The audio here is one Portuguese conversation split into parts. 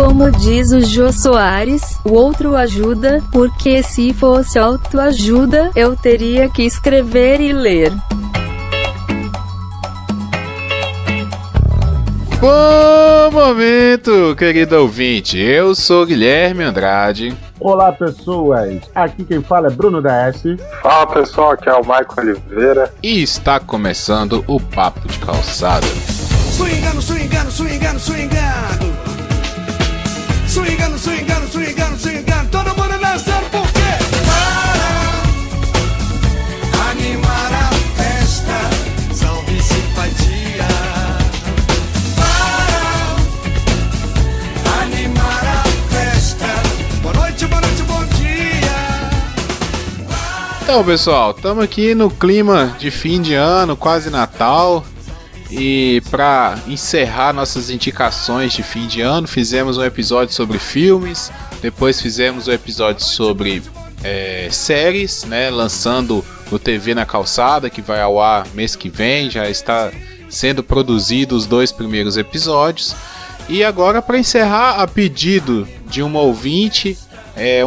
como diz o Jô Soares, o outro ajuda, porque se fosse autoajuda, eu teria que escrever e ler. Bom momento, querido ouvinte. Eu sou Guilherme Andrade. Olá, pessoas. Aqui quem fala é Bruno da S. Fala, pessoal. Aqui é o Michael Oliveira. E está começando o Papo de Calçada. Swingando, swingando, swingando, swingando. Swingando, swingando, swingando, swingando. Todo mundo dançando por quê? Para animar a festa. Salve simpatia. Para animar a festa. Boa noite, bom dia. Então, pessoal, estamos aqui no clima de fim de ano, quase Natal. E para encerrar nossas indicações de fim de ano, fizemos um episódio sobre filmes, depois fizemos um episódio sobre séries, né, lançando o TV na Calçada, que vai ao ar mês que vem, já está sendo produzido os 2 primeiros episódios. E agora, para encerrar, a pedido de uma ouvinte,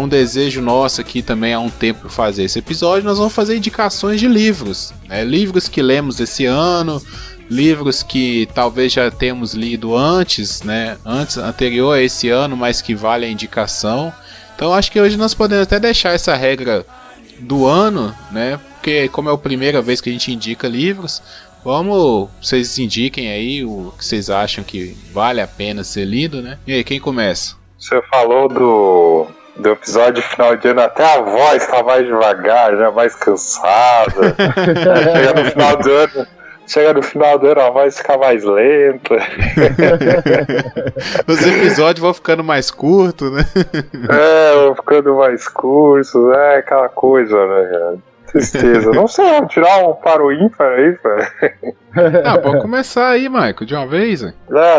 um desejo nosso aqui também há um tempo fazer esse episódio, nós vamos fazer indicações de livros, né, livros que lemos esse ano, livros que talvez já tenhamos lido antes, né? Anterior a esse ano, mas que vale a indicação. Então acho que hoje nós podemos até deixar essa regra do ano, né? Porque como é a primeira vez que a gente indica livros, vocês indiquem aí o que vocês acham que vale a pena ser lido, né? E aí, quem começa? Você falou do episódio final de ano, até a voz tá mais devagar, já mais cansada. Chega no final do ano, a voz fica mais lenta. Os episódios vão ficando mais curtos, né? Vão ficando mais curtos, aquela coisa, né? Tristeza. Não sei, vamos tirar um para o ímpar aí, cara. Pode começar aí, Michael, de uma vez. Hein?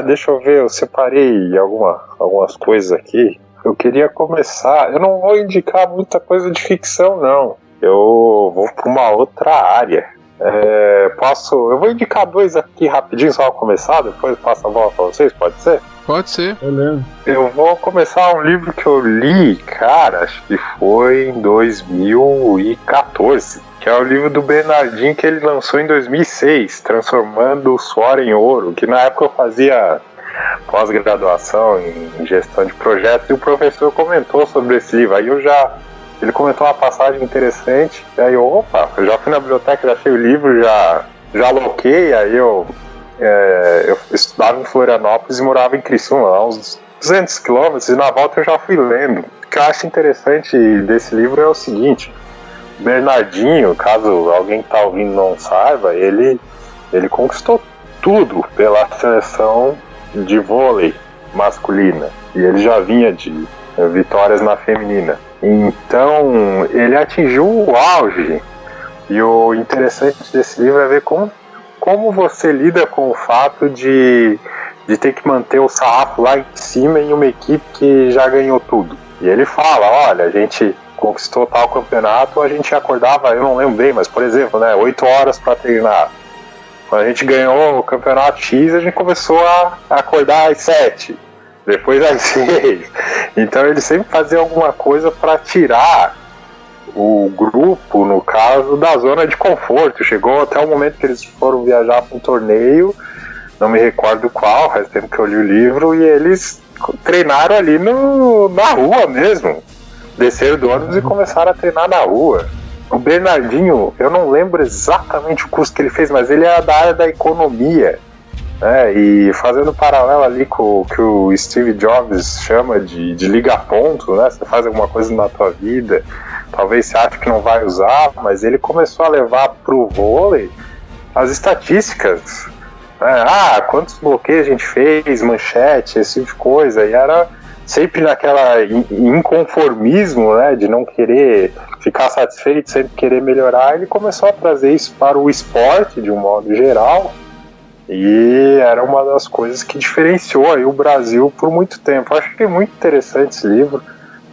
Deixa eu ver, eu separei algumas coisas aqui. Eu queria começar, eu não vou indicar muita coisa de ficção, não. Eu vou para uma outra área. Eu vou indicar 2 aqui rapidinho, só pra começar, depois passo a bola pra vocês, pode ser? Pode ser. Beleza. Eu vou começar um livro que eu li, cara, acho que foi em 2014, que é o livro do Bernardinho que ele lançou em 2006, Transformando o Suor em Ouro, que na época eu fazia pós-graduação em gestão de projetos e o professor comentou sobre esse livro, aí ele comentou uma passagem interessante, e aí eu já fui na biblioteca, já achei o livro, já aloquei, aí eu estudava em Florianópolis e morava em Criciúma, lá uns 200 quilômetros, e na volta eu já fui lendo. O que eu acho interessante desse livro é o seguinte, Bernardinho, caso alguém que está ouvindo não saiba, ele conquistou tudo pela seleção de vôlei masculina, e ele já vinha de vitórias na feminina. Então, ele atingiu o auge. E o interessante desse livro é ver como você lida com o fato de ter que manter o sarrafo lá em cima em uma equipe que já ganhou tudo. E ele fala, olha, a gente conquistou tal campeonato, a gente acordava, eu não lembro bem, mas por exemplo, 8 horas para treinar. Quando a gente ganhou o campeonato X, a gente começou a acordar às 7. Depois às 6. Então ele sempre fazia alguma coisa para tirar o grupo, no caso, da zona de conforto. Chegou até o momento que eles foram viajar para um torneio, não me recordo qual, faz tempo que eu li o livro, e eles treinaram ali na rua mesmo. Desceram do ônibus e começaram a treinar na rua. O Bernardinho, eu não lembro exatamente o curso que ele fez, mas ele era da área da economia. E fazendo paralelo ali com o que o Steve Jobs chama de liga-ponto, né? Você faz alguma coisa na tua vida, talvez você ache que não vai usar, mas ele começou a levar pro vôlei as estatísticas. Quantos bloqueios a gente fez, manchete, esse tipo de coisa, e era sempre naquela inconformismo, né? De não querer ficar satisfeito, sempre querer melhorar. Ele começou a trazer isso para o esporte, de um modo geral, e era uma das coisas que diferenciou aí o Brasil por muito tempo. Eu acho que é muito interessante esse livro.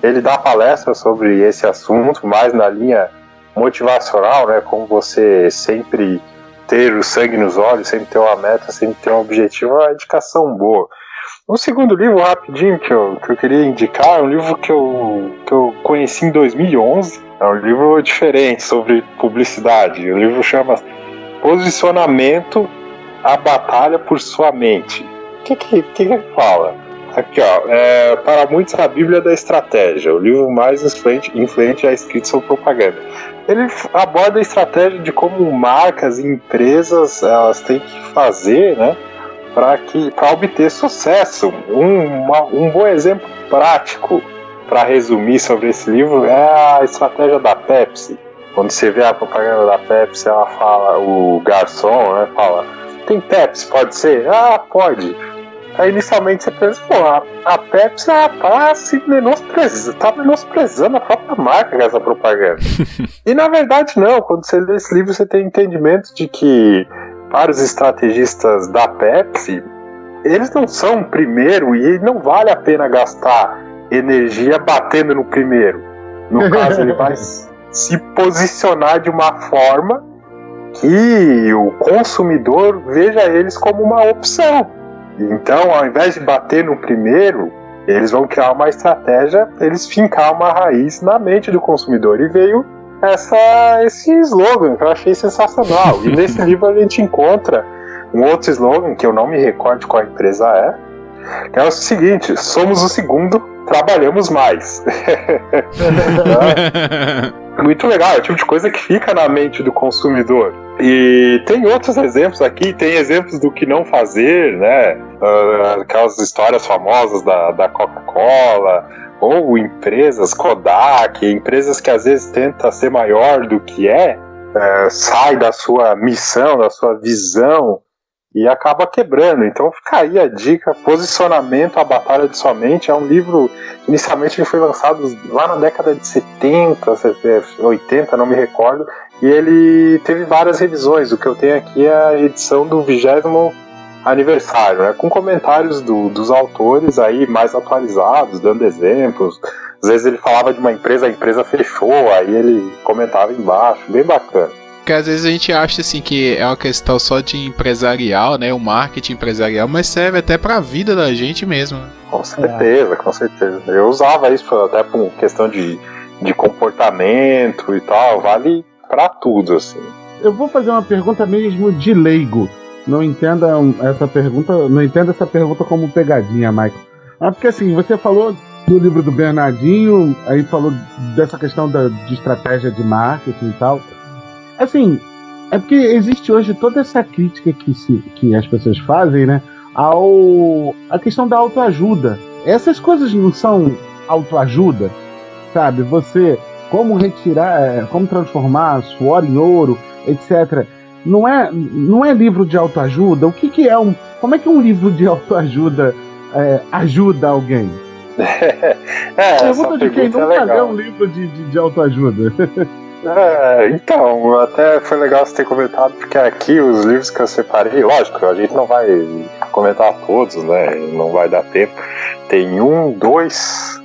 Ele dá palestra sobre esse assunto, mais na linha motivacional, né? Como você sempre ter o sangue nos olhos, sempre ter uma meta, sempre ter um objetivo, é uma indicação boa. O segundo livro, rapidinho, que eu queria indicar, é um livro que eu conheci em 2011. É um livro diferente sobre publicidade. O livro chama Posicionamento, a Batalha por Sua Mente. O que fala? Aqui, ó, para muitos a Bíblia da Estratégia, o livro mais influente já escrito sobre propaganda. Ele aborda a estratégia de como marcas e empresas elas têm que fazer, né, para obter sucesso. Um bom exemplo prático para resumir sobre esse livro é a estratégia da Pepsi. Quando você vê a propaganda da Pepsi, ela fala, o garçom, né, fala: tem Pepsi, pode ser? Ah, pode. Aí inicialmente você pensa, pô, a Pepsi tá menosprezando a própria marca com essa propaganda. E na verdade não, quando você lê esse livro você tem entendimento de que para os estrategistas da Pepsi, eles não são o primeiro e não vale a pena gastar energia batendo no primeiro. No caso, ele vai se posicionar de uma forma que o consumidor veja eles como uma opção. Então, ao invés de bater no primeiro, eles vão criar uma estratégia, eles fincar uma raiz na mente do consumidor. E veio esse slogan que eu achei sensacional. E nesse livro a gente encontra um outro slogan, que eu não me recordo qual empresa é, que é o seguinte: somos o segundo, trabalhamos mais. Muito legal, é o tipo de coisa que fica na mente do consumidor. E tem outros exemplos aqui, tem exemplos do que não fazer, né? Aquelas histórias famosas da Coca-Cola, ou empresas, Kodak, empresas que às vezes tentam ser maior do que sai da sua missão, da sua visão e acaba quebrando. Então fica aí a dica, Posicionamento, a Batalha de Sua Mente. É um livro, inicialmente ele foi lançado lá na década de 70, 80, não me recordo, e ele teve várias revisões. O que eu tenho aqui é a edição do 20º aniversário, né, com comentários dos autores aí mais atualizados, dando exemplos. Às vezes ele falava de uma empresa, a empresa fechou, aí ele comentava embaixo, bem bacana. Porque às vezes a gente acha assim que é uma questão só de empresarial, né, o marketing empresarial, mas serve até pra vida da gente mesmo. Com certeza, com certeza. Eu usava isso até por questão de comportamento e tal, vale pra tudo, assim. Eu vou fazer uma pergunta mesmo de leigo. Não entenda essa pergunta como pegadinha, Michael. Porque assim, você falou do livro do Bernardinho, aí falou dessa questão de estratégia de marketing e tal. Assim, é porque existe hoje toda essa crítica que as pessoas fazem, né, a questão da autoajuda. Essas coisas não são autoajuda, sabe? Você, como transformar suor em ouro, etc. Não é livro de autoajuda? O que é como é que um livro de autoajuda ajuda alguém? Pergunta de quem nunca leu um livro de autoajuda. Então, até foi legal você ter comentado, porque aqui os livros que eu separei, lógico, a gente não vai comentar todos, né? Não vai dar tempo. Tem dois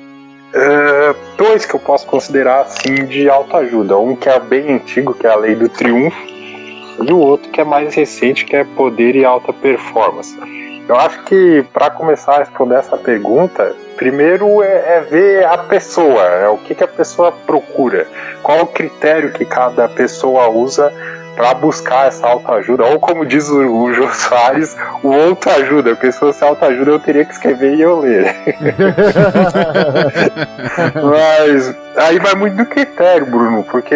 que eu posso considerar assim de autoajuda. Um que é bem antigo, que é a Lei do Triunfo, e o outro que é mais recente, que é Poder e Alta Performance. Eu acho que para começar a responder essa pergunta, primeiro é ver a pessoa, o que a pessoa procura, qual o critério que cada pessoa usa para buscar essa autoajuda, ou como diz o Jô Soares, o autoajuda, porque se fosse autoajuda eu teria que escrever e eu ler. Mas aí vai muito do critério, Bruno, porque,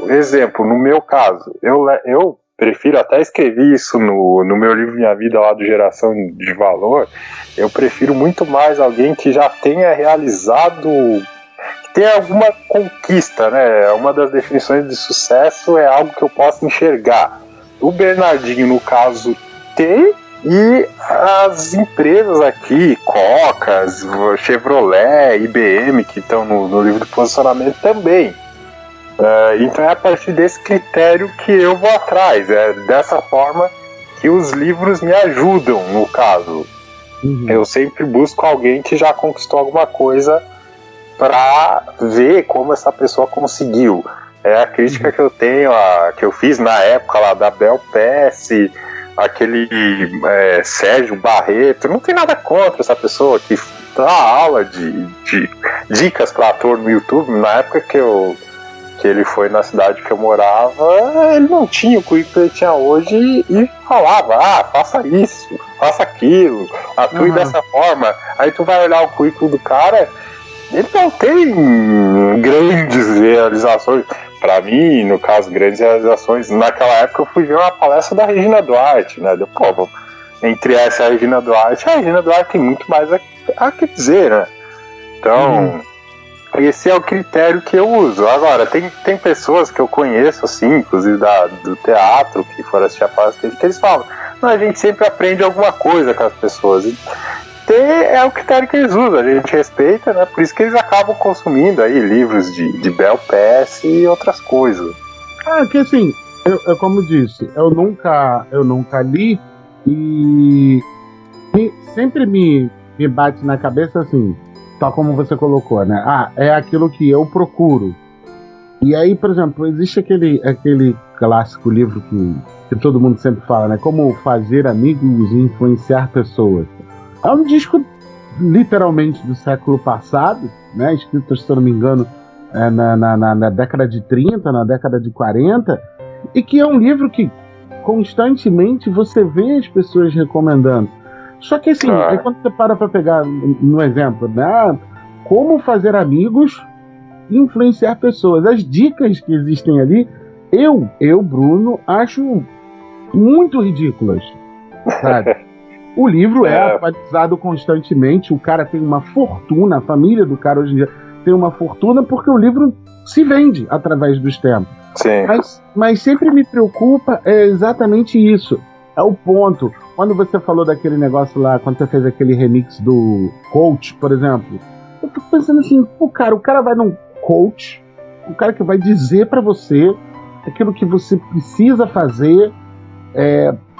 exemplo, no meu caso, eu prefiro, até escrevi isso no meu livro Minha Vida lá do Geração de Valor, eu prefiro muito mais alguém que já tenha realizado, que tenha alguma conquista, né? Uma das definições de sucesso é algo que eu possa enxergar. O Bernardinho, no caso, tem, e as empresas aqui, Coca, Chevrolet, IBM, que estão no livro de posicionamento também. Então é a partir desse critério que eu vou atrás, é dessa forma que os livros me ajudam, no caso. Eu sempre busco alguém que já conquistou alguma coisa para ver como essa pessoa conseguiu. É a crítica que eu tenho, que eu fiz na época lá da Bel Pesce, aquele Sérgio Barreto, não tem nada contra essa pessoa que dá aula de dicas para ator no YouTube. Na época que ele foi na cidade que eu morava, ele não tinha o currículo que ele tinha hoje e falava, faça isso, faça aquilo, atue dessa forma. Aí tu vai olhar o currículo do cara, ele não tem grandes realizações. Pra mim, no caso, grandes realizações. Naquela época eu fui ver uma palestra da Regina Duarte, né? Entre essa e a Regina Duarte tem muito mais a que dizer, né? Então, esse é o critério que eu uso. Agora, tem pessoas que eu conheço, assim, inclusive do teatro, que foram assistir a palestra, que eles falam, a gente sempre aprende alguma coisa com as pessoas. É o critério que eles usam, a gente respeita, né? Por isso que eles acabam consumindo aí livros de Bel Pass e outras coisas. Que assim, como eu disse, eu nunca li e sempre me bate na cabeça assim, tal como você colocou, né? É aquilo que eu procuro. E aí, por exemplo, existe aquele clássico livro que todo mundo sempre fala, né? Como fazer amigos e influenciar pessoas. É um disco, literalmente, do século passado, né? Escrito, se eu não me engano, na década de 30, na década de 40, e que é um livro que constantemente você vê as pessoas recomendando. Só que assim, aí quando você para pegar no exemplo, né? Como fazer amigos e influenciar pessoas. As dicas que existem ali, eu, Bruno, acho muito ridículas, sabe? O livro é atualizado constantemente, o cara tem uma fortuna, a família do cara hoje em dia tem uma fortuna porque o livro se vende através dos tempos. Sim. Mas sempre me preocupa exatamente isso. É o ponto. Quando você falou daquele negócio lá, quando você fez aquele remix do coach, por exemplo, eu fico pensando assim, o cara vai num coach, o cara que vai dizer pra você aquilo que você precisa fazer,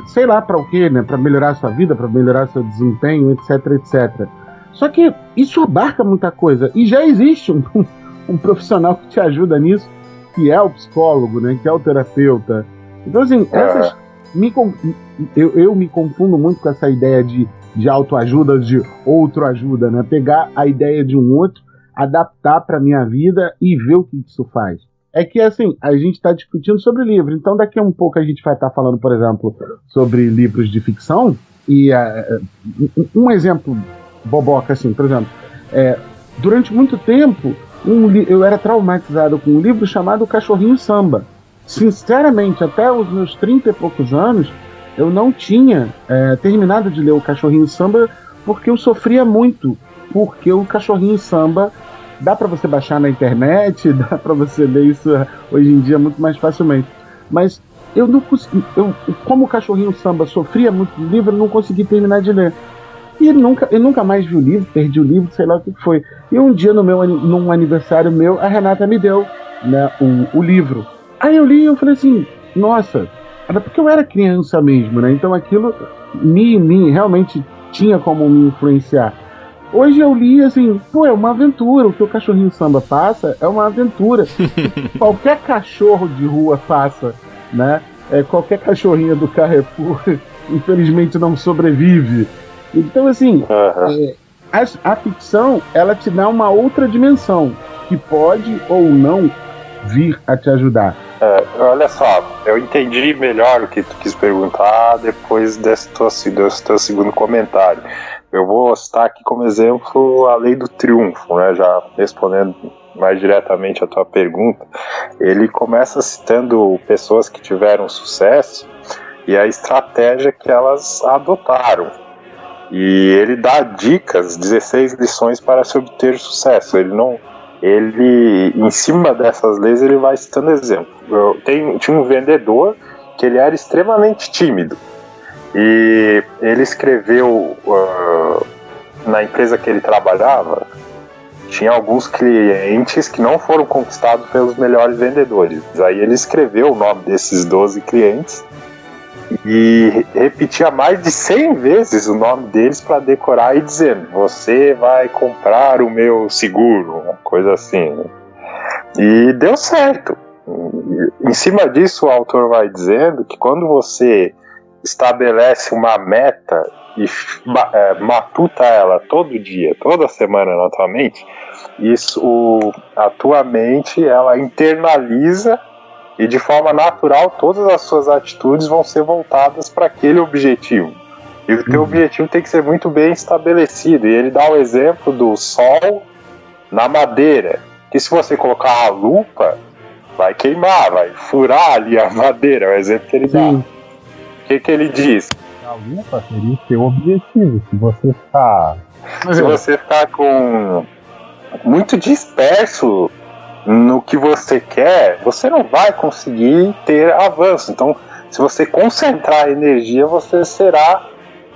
sei lá para o quê, né? Para melhorar a sua vida, para melhorar seu desempenho, etc, etc. Só que isso abarca muita coisa. E já existe um profissional que te ajuda nisso, que é o psicólogo, né? Que é o terapeuta. Então, assim, eu me confundo muito com essa ideia de autoajuda, de outro ajuda, né? Pegar a ideia de um outro, adaptar para minha vida e ver o que isso faz. É que, assim, a gente está discutindo sobre livro. Então, daqui a um pouco a gente vai estar falando, por exemplo, sobre livros de ficção. E um exemplo boboca, assim, por exemplo, durante muito tempo, eu era traumatizado com um livro chamado Cachorrinho Samba. Sinceramente, até os meus 30 e poucos anos, eu não tinha terminado de ler o Cachorrinho Samba porque eu sofria muito. Porque o Cachorrinho Samba dá para você baixar na internet, dá para você ler isso hoje em dia muito mais facilmente. Mas eu não consegui, como o Cachorrinho Samba sofria muito do livro, eu não consegui terminar de ler. E eu nunca mais vi o livro, perdi o livro, sei lá o que foi. E um dia, num aniversário meu, a Renata me deu, né, o livro. Aí eu li e eu falei assim, nossa, era porque eu era criança mesmo, né? Então aquilo realmente tinha como me influenciar. Hoje eu li assim, é uma aventura. O que o Cachorrinho Samba passa é uma aventura. Qualquer cachorro de rua passa, né? Qualquer cachorrinha do Carrefour, infelizmente, não sobrevive. Então, assim, a ficção, ela te dá uma outra dimensão que pode ou não vir a te ajudar. Olha só, eu entendi melhor o que tu quis perguntar depois desse teu segundo comentário. Eu vou citar aqui como exemplo a Lei do Triunfo, né? Já respondendo mais diretamente a tua pergunta. Ele começa citando pessoas que tiveram sucesso e a estratégia que elas adotaram. E ele dá dicas, 16 lições para se obter sucesso. Ele, em cima dessas leis, ele vai citando exemplo. Tinha um vendedor que ele era extremamente tímido. E ele escreveu, na empresa que ele trabalhava, tinha alguns clientes que não foram conquistados pelos melhores vendedores. Aí ele escreveu o nome desses 12 clientes e repetia mais de 100 vezes o nome deles para decorar e dizendo: você vai comprar o meu seguro, uma coisa assim. E deu certo. Em cima disso, o autor vai dizendo que quando você estabelece uma meta e matuta ela todo dia, toda semana na tua mente, a tua mente ela internaliza e de forma natural todas as suas atitudes vão ser voltadas para aquele objetivo. E o teu objetivo tem que ser muito bem estabelecido. E ele dá o exemplo do sol na madeira, que se você colocar a lupa, vai queimar, vai furar ali a madeira, é o exemplo que ele dá. O que ele diz? A lupa seria o seu objetivo. Se você ficar com muito disperso no que você quer, você não vai conseguir ter avanço. Então, se você concentrar a energia, você será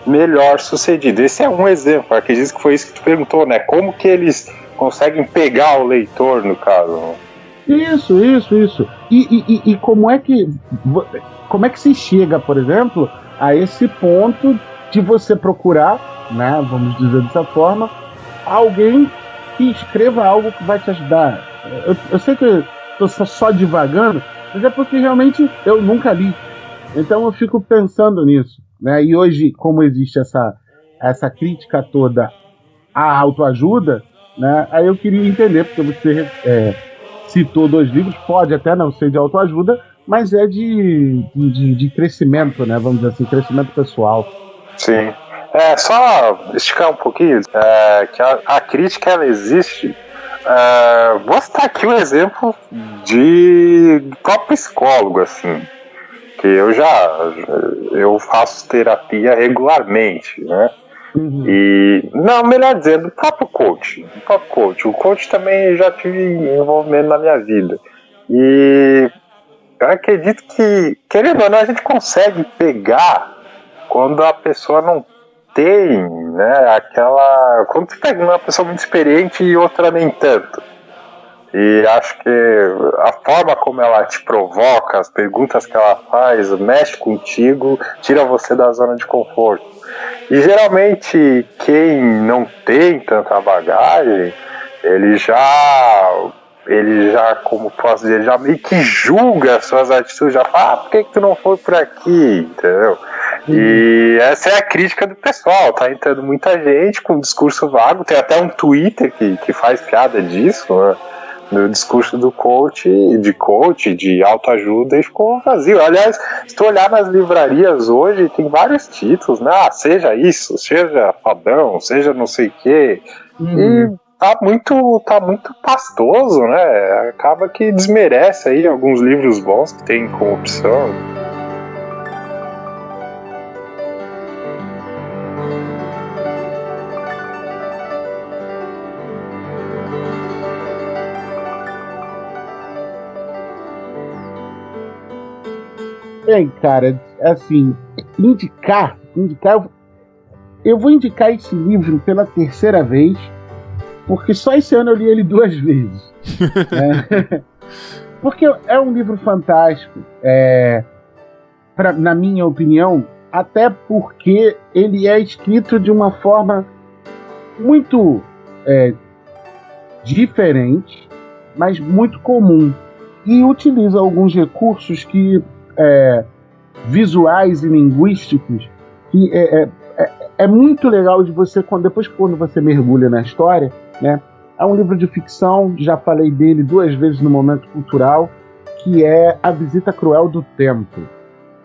melhor sucedido. Esse é um exemplo. Acredito que foi isso que tu perguntou, né? Como que eles conseguem pegar o leitor, no caso? Isso. E como é que se chega, por exemplo, a esse ponto de você procurar, né, vamos dizer dessa forma, alguém que escreva algo que vai te ajudar? Eu sei que eu estou só divagando, mas é porque realmente eu nunca li. Então eu fico pensando nisso, né? E hoje, como existe essa crítica toda à autoajuda, né? Aí eu queria entender, porque você citou 2 livros, pode até não ser de autoajuda, mas é de crescimento, né? Vamos dizer assim, crescimento pessoal. Sim. Só esticar um pouquinho, que a crítica ela existe. Vou citar aqui um exemplo de próprio psicólogo, assim, que eu faço terapia regularmente, né? E, não, melhor dizendo, o próprio coach. O coach também já tive envolvimento na minha vida. E eu acredito que, querendo ou não, a gente consegue pegar quando a pessoa não tem, né, quando você pega uma pessoa muito experiente e outra nem tanto. E acho que a forma como ela te provoca, as perguntas que ela faz, mexe contigo, tira você da zona de conforto. E geralmente quem não tem tanta bagagem, ele já, como posso dizer, já meio que julga as suas atitudes, já fala, por que tu não foi por aqui, entendeu? E essa é a crítica do pessoal, tá entrando muita gente com um discurso vago, tem até um Twitter que faz piada disso, né? No discurso do coach, de autoajuda, e ficou vazio. Aliás, se tu olhar nas livrarias hoje, tem vários títulos, né? Seja isso, seja fadão, seja não sei o quê. E tá muito pastoso, né? Acaba que desmerece aí alguns livros bons que tem como opção. Bem, cara, assim, indicar, eu vou indicar esse livro pela 3ª vez, porque só esse ano eu li ele 2 vezes. Porque é um livro fantástico, na minha opinião, até porque ele é escrito de uma forma muito diferente, mas muito comum, e utiliza alguns recursos visuais e linguísticos que é muito legal de você, depois quando você mergulha na história, né? É um livro de ficção, já falei dele 2 vezes no Momento Cultural, que é A Visita Cruel do Tempo,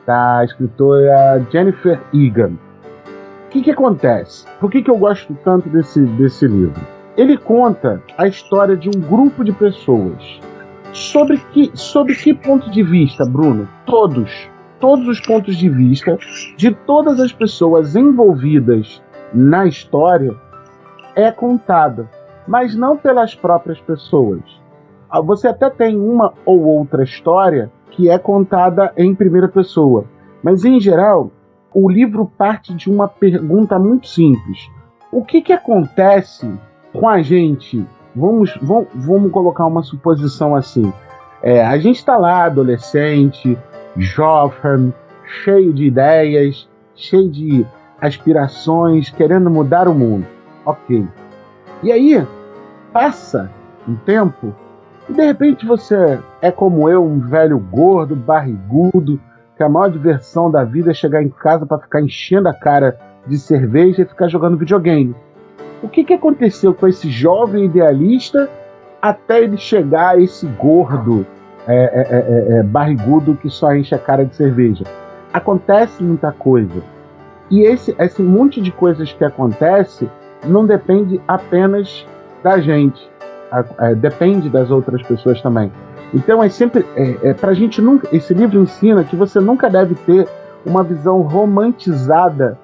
da escritora Jennifer Egan. O que acontece? Por que eu gosto tanto desse livro? Ele conta a história de um grupo de pessoas. Sobre que ponto de vista, Bruno? Todos os pontos de vista de todas as pessoas envolvidas na história é contada, mas não pelas próprias pessoas. Você até tem uma ou outra história que é contada em primeira pessoa, mas em geral o livro parte de uma pergunta muito simples: o que acontece com a gente? Vamos colocar uma suposição assim. A gente está lá, adolescente, jovem, cheio de ideias, cheio de aspirações, querendo mudar o mundo. Ok. E aí, passa um tempo e de repente você é como eu, um velho gordo, barrigudo, que a maior diversão da vida é chegar em casa para ficar enchendo a cara de cerveja e ficar jogando videogame. O que aconteceu com esse jovem idealista até ele chegar a esse gordo barrigudo que só enche a cara de cerveja? Acontece muita coisa. E esse monte de coisas que acontece não depende apenas da gente. Depende das outras pessoas também. Então pra gente nunca. Esse livro ensina que você nunca deve ter uma visão romantizada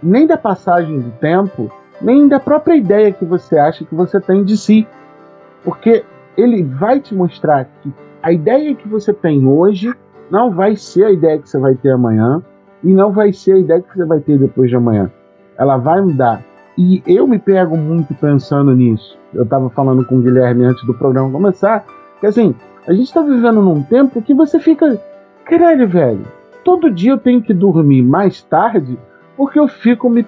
nem da passagem do tempo, nem da própria ideia que você acha que você tem de si. Porque ele vai te mostrar que a ideia que você tem hoje não vai ser a ideia que você vai ter amanhã e não vai ser a ideia que você vai ter depois de amanhã. Ela vai mudar. E eu me pego muito pensando nisso. Eu estava falando com o Guilherme antes do programa começar, que assim, a gente está vivendo num tempo que você fica, caralho, velho, todo dia eu tenho que dormir mais tarde porque eu fico me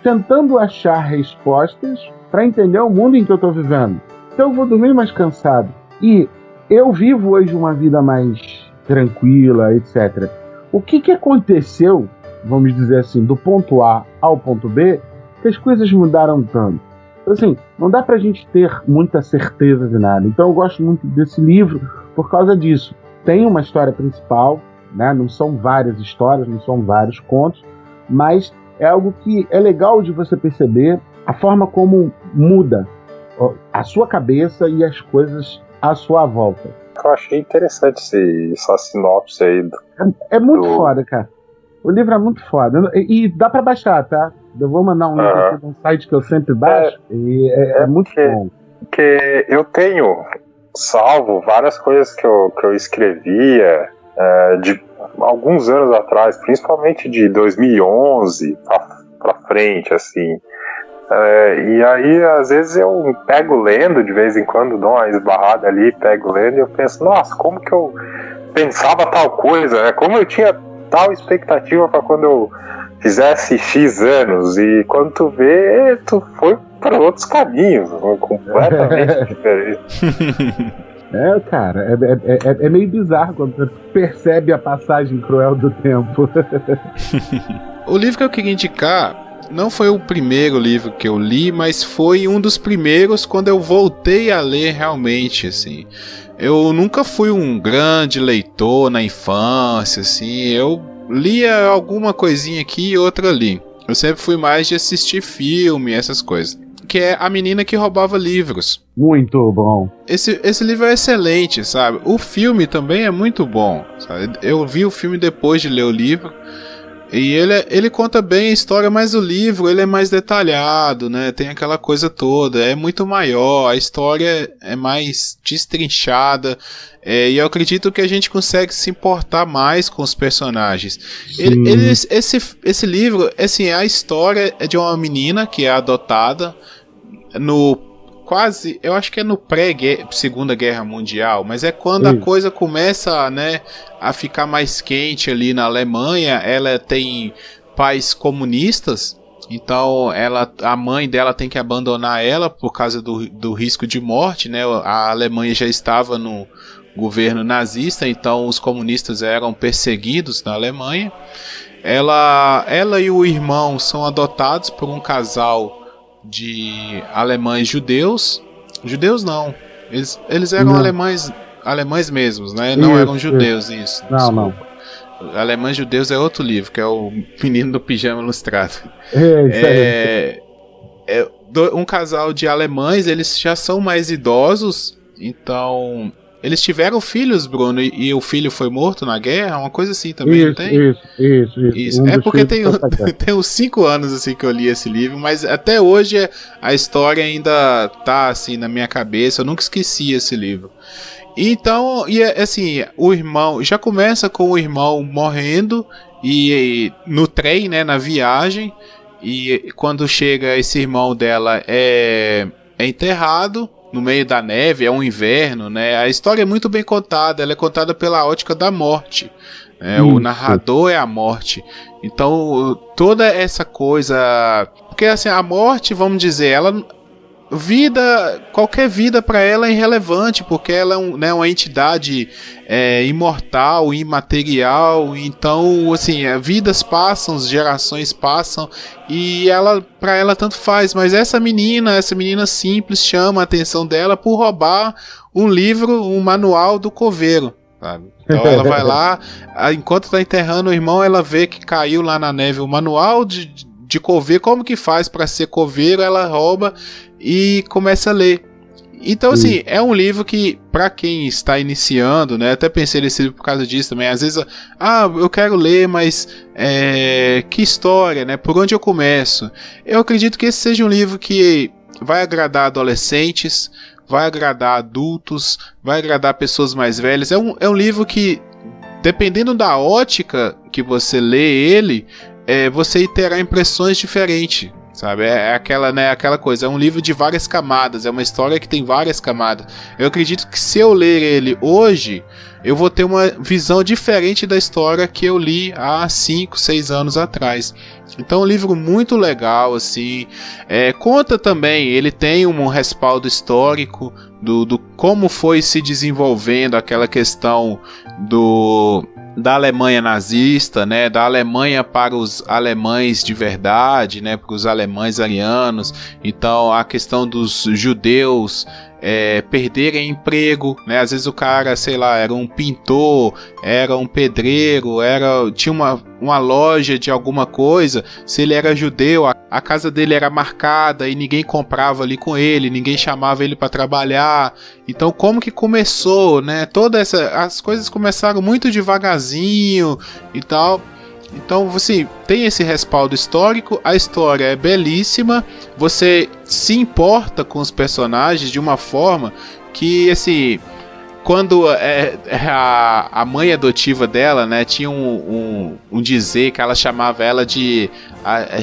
tentando achar respostas para entender o mundo em que eu estou vivendo. Então eu vou dormir mais cansado. E eu vivo hoje uma vida mais tranquila, etc. O que aconteceu, vamos dizer assim, do ponto A ao ponto B, que as coisas mudaram tanto? Assim, não dá pra gente ter muita certeza de nada. Então eu gosto muito desse livro por causa disso. Tem uma história principal, né? Não são várias histórias, não são vários contos, mas é algo que é legal de você perceber a forma como muda a sua cabeça e as coisas à sua volta. Eu achei interessante essa sinopse aí. É muito foda, cara. O livro é muito foda. E dá pra baixar, tá? Eu vou mandar um link aqui de um site que eu sempre baixo. E é muito bom. Porque eu tenho salvo várias coisas que eu escrevia de alguns anos atrás, principalmente de 2011 pra frente, assim. E aí, às vezes, eu pego lendo, de vez em quando, dou uma esbarrada ali, pego lendo, e eu penso, nossa, como que eu pensava tal coisa, como eu tinha tal expectativa para quando eu fizesse X anos, e quando tu vê, tu foi para outros caminhos, completamente diferente. Cara, é meio bizarro quando você percebe a passagem cruel do tempo. O livro que eu queria indicar não foi o primeiro livro que eu li, mas foi um dos primeiros quando eu voltei a ler realmente, assim. Eu nunca fui um grande leitor na infância, assim. Eu lia alguma coisinha aqui e outra ali. Eu sempre fui mais de assistir filme, essas coisas. Que é A Menina que Roubava Livros. Muito bom. Esse livro é excelente, sabe? O filme também é muito bom, sabe? Eu vi o filme depois de ler o livro. E ele conta bem a história, mas o livro ele é mais detalhado, né? Tem aquela coisa toda, é muito maior, a história é mais destrinchada, e eu acredito que a gente consegue se importar mais com os personagens. Esse livro, assim, a história é de uma menina que é adotada eu acho que é no pré-Segunda Guerra Mundial, mas é quando a coisa começa, né, a ficar mais quente ali na Alemanha. Ela tem pais comunistas, então a mãe dela tem que abandonar ela por causa do risco de morte, né? A Alemanha já estava no governo nazista, então os comunistas eram perseguidos na Alemanha. Ela e o irmão são adotados por um casal de alemães judeus não, eles eram alemães mesmos, né? Não eram judeus, isso. Não. Alemães Judeus é outro livro, que é o Menino do Pijama Ilustrado. Um casal de alemães, eles já são mais idosos, então eles tiveram filhos, Bruno, e o filho foi morto na guerra, uma coisa assim também, não tem? Isso. É porque tem uns 5 anos assim que eu li esse livro, mas até hoje a história ainda tá assim na minha cabeça, eu nunca esqueci esse livro. Então, assim, o irmão, já começa com o irmão morrendo e no trem, né, na viagem, e quando chega esse irmão dela é enterrado no meio da neve, é um inverno, né? A história é muito bem contada, ela é contada pela ótica da morte, né? O narrador é a morte. Então, toda essa coisa... Porque, assim, a morte, vamos dizer, qualquer vida para ela é irrelevante, porque ela é uma entidade imortal, imaterial. Então, assim, vidas passam, gerações passam, e para ela tanto faz. Mas essa menina simples chama a atenção dela por roubar um livro, um manual do coveiro, sabe? Então ela vai lá, enquanto tá enterrando o irmão, ela vê que caiu lá na neve o manual de coveiro, como que faz para ser coveiro, ela rouba e começa a ler. Então, assim, é um livro que, para quem está iniciando, né, até pensei nesse livro por causa disso também, às vezes, eu quero ler, mas que história, né, por onde eu começo? Eu acredito que esse seja um livro que vai agradar adolescentes, vai agradar adultos, vai agradar pessoas mais velhas. É um livro que, dependendo da ótica que você lê ele, você terá impressões diferentes, sabe? Aquela coisa, é um livro de várias camadas, é uma história que tem várias camadas. Eu acredito que se eu ler ele hoje, eu vou ter uma visão diferente da história que eu li há 5, 6 anos atrás. Então é um livro muito legal, assim. Conta também, ele tem um respaldo histórico do como foi se desenvolvendo aquela questão da Alemanha nazista, né, da Alemanha para os alemães de verdade, né, para os alemães arianos. Então a questão dos judeus perderem emprego, né? Às vezes o cara, sei lá, era um pintor, era um pedreiro, tinha uma loja de alguma coisa. Se ele era judeu, a casa dele era marcada e ninguém comprava ali com ele, ninguém chamava ele para trabalhar. Então como que começou, né? As coisas começaram muito devagarzinho e tal. Então, assim, tem esse respaldo histórico, a história é belíssima, você se importa com os personagens de uma forma que, assim, quando a mãe adotiva dela, né, tinha um dizer que ela chamava ela de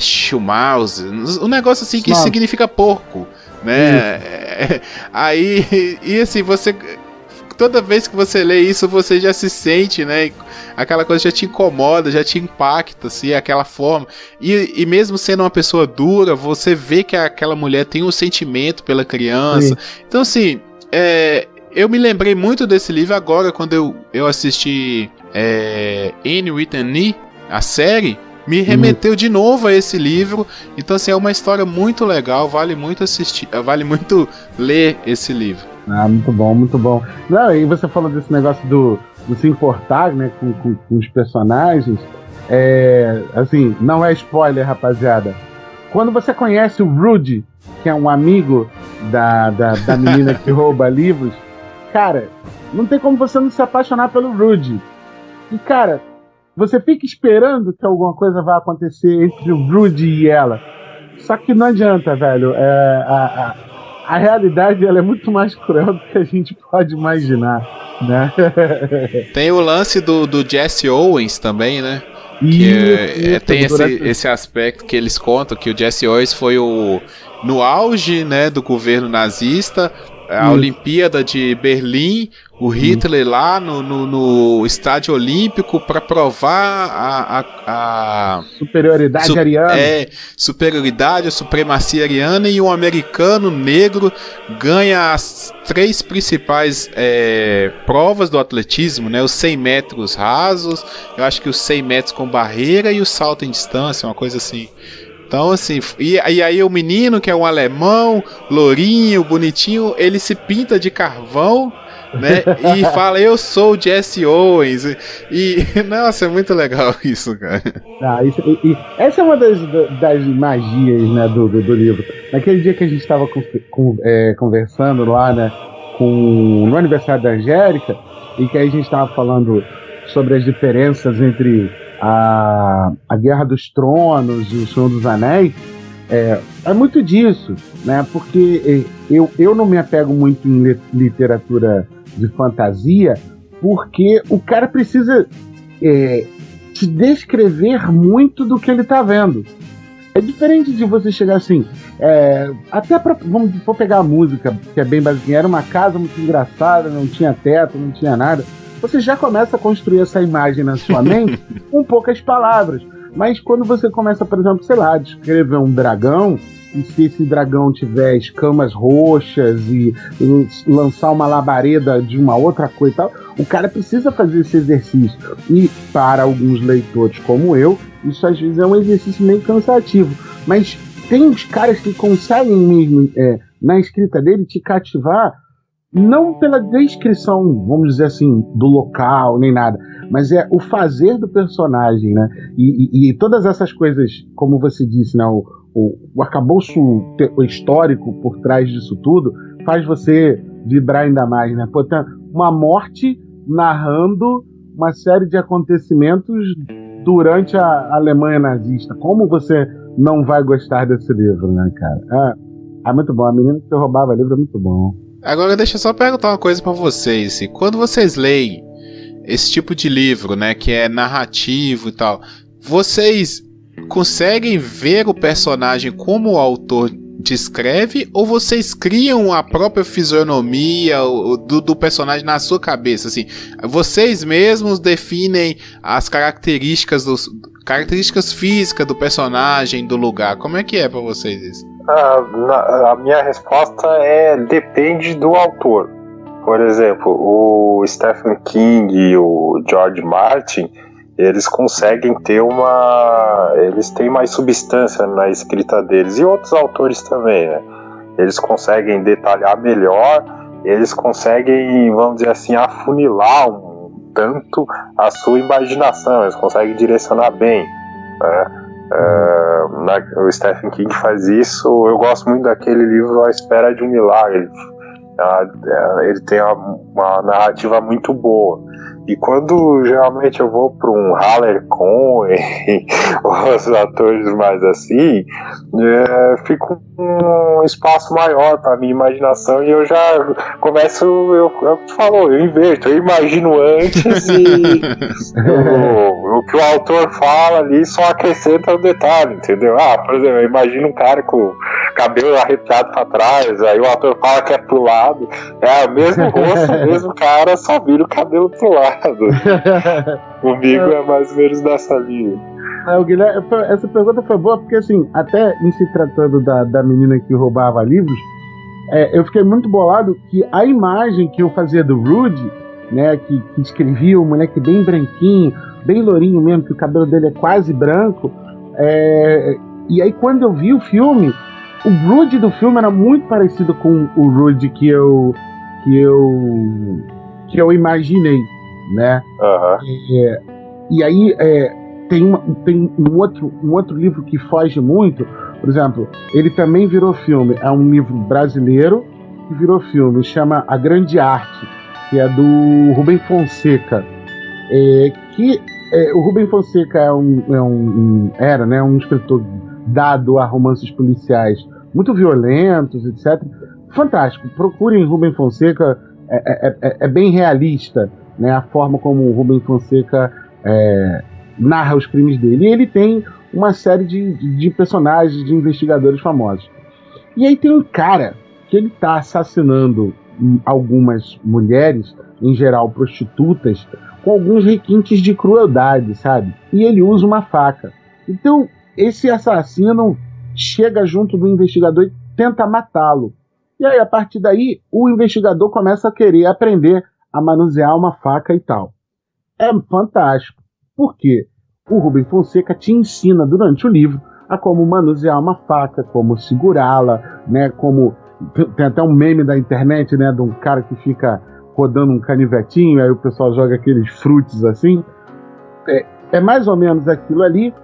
Schmaus, um negócio assim que significa porco, né? Aí, e assim, toda vez que você lê isso, você já se sente, né? Aquela coisa já te incomoda, já te impacta, assim, aquela forma. E mesmo sendo uma pessoa dura, você vê que aquela mulher tem um sentimento pela criança. Sim. Então, assim, eu me lembrei muito desse livro agora, quando eu assisti Anne with an E, a série, me remeteu de novo a esse livro. Então, assim, é uma história muito legal, vale muito ler esse livro. Muito bom, muito bom. Não, e você falou desse negócio do se importar, né, com os personagens. Assim, não é spoiler, rapaziada. Quando você conhece o Rudy, que é um amigo da menina que rouba livros, cara, não tem como você não se apaixonar pelo Rudy. E, cara, você fica esperando que alguma coisa vai acontecer entre o Rudy e ela. Só que não adianta, velho. A realidade, ela é muito mais cruel do que a gente pode imaginar, né? Tem o lance do Jesse Owens também, né? Tem esse aspecto que eles contam, que o Jesse Owens foi no auge, né, do governo nazista, a Olimpíada de Berlim, o Hitler lá no estádio olímpico para provar a superioridade ariana. Superioridade, a supremacia ariana, e um americano negro ganha as 3 principais provas do atletismo, né? Os 100 metros rasos, eu acho que os 100 metros com barreira e o salto em distância, uma coisa assim. Então, assim, e aí o menino, que é um alemão, lourinho, bonitinho, ele se pinta de carvão, né, e fala, eu sou o Jesse Owens, e nossa, é muito legal isso, cara. Essa é uma das magias, né, do livro. Naquele dia que a gente estava conversando lá, né, no aniversário da Angélica, e que aí a gente estava falando sobre as diferenças entre a Guerra dos Tronos e o Senhor dos Anéis, é muito disso, né? Porque eu não me apego muito em literatura de fantasia, porque o cara precisa te descrever muito do que ele tá vendo. É diferente de você chegar assim, até vou pegar a música, que é bem basiquinha, era uma casa muito engraçada, não tinha teto, não tinha nada. Você já começa a construir essa imagem na sua mente com poucas palavras. Mas quando você começa, por exemplo, sei lá, a descrever um dragão, e se esse dragão tiver escamas roxas e lançar uma labareda de uma outra coisa e tal, o cara precisa fazer esse exercício. E para alguns leitores como eu, isso às vezes é um exercício meio cansativo. Mas tem uns caras que conseguem mesmo, na escrita dele, te cativar, não pela descrição, vamos dizer assim, do local, nem nada, mas é o fazer do personagem, né? E todas essas coisas, como você disse, né? O arcabouço histórico por trás disso tudo faz você vibrar ainda mais, né? Pô, tem uma morte narrando uma série de acontecimentos durante a Alemanha nazista. Como você não vai gostar desse livro, né, cara? É muito bom. A menina que roubava livro é muito bom. Agora deixa eu só perguntar uma coisa pra vocês. Quando vocês leem esse tipo de livro, né, que é narrativo e tal, vocês conseguem ver o personagem como o autor descreve, ou vocês criam a própria fisionomia do personagem na sua cabeça? Assim, vocês mesmos definem as características físicas do personagem, do lugar. Como é que é pra vocês isso? A minha resposta depende do autor. Por exemplo, o Stephen King e o George Martin, eles conseguem eles têm mais substância na escrita deles, e outros autores também, né? Eles conseguem detalhar melhor, eles conseguem, vamos dizer assim, afunilar tanto a sua imaginação, eles conseguem direcionar bem, né? O Stephen King faz isso. Eu gosto muito daquele livro A Espera de um Milagre. Ele tem uma narrativa muito boa. E quando geralmente eu vou para um Haller Cohen ou os atores mais assim, fica um espaço maior para minha imaginação, e eu já começo, eu inverto, eu imagino antes e o que o autor fala ali só acrescenta um detalhe, entendeu? Por exemplo, eu imagino um cara com o cabelo arrepiado para trás, aí o ator fala que é pro lado, o mesmo rosto, o mesmo cara, só vira o cabelo pro lado. Comigo é mais ou menos dessa linha. Guilherme, essa pergunta foi boa porque, assim, até em se tratando da menina que roubava livros, eu fiquei muito bolado que a imagem que eu fazia do Rudy, né, que escrevia o moleque bem branquinho, bem lourinho mesmo, que o cabelo dele é quase branco, e aí quando eu vi o filme, o Rudy do filme era muito parecido com o Rudy que eu imaginei, né? E aí tem um outro livro que foge muito. Por exemplo, ele também virou filme. É um livro brasileiro que virou filme, chama A Grande Arte, que é do Rubem Fonseca. O Rubem Fonseca era, né, um escritor dado a romances policiais muito violentos, etc. Fantástico. Procurem Rubem Fonseca. É bem realista, né, a forma como o Rubem Fonseca narra os crimes dele. E ele tem uma série de personagens, de investigadores famosos. E aí tem um cara que ele está assassinando algumas mulheres, em geral prostitutas, com alguns requintes de crueldade, sabe? E ele usa uma faca. Então, esse assassino chega junto do investigador e tenta matá-lo. E aí, a partir daí, o investigador começa a querer aprender a manusear uma faca e tal. É fantástico. Por quê? O Rubem Fonseca te ensina durante o livro a como manusear uma faca, como segurá-la, né? Como tem até um meme da internet, né? De um cara que fica rodando um canivetinho, aí o pessoal joga aqueles frutos assim. É mais ou menos aquilo ali.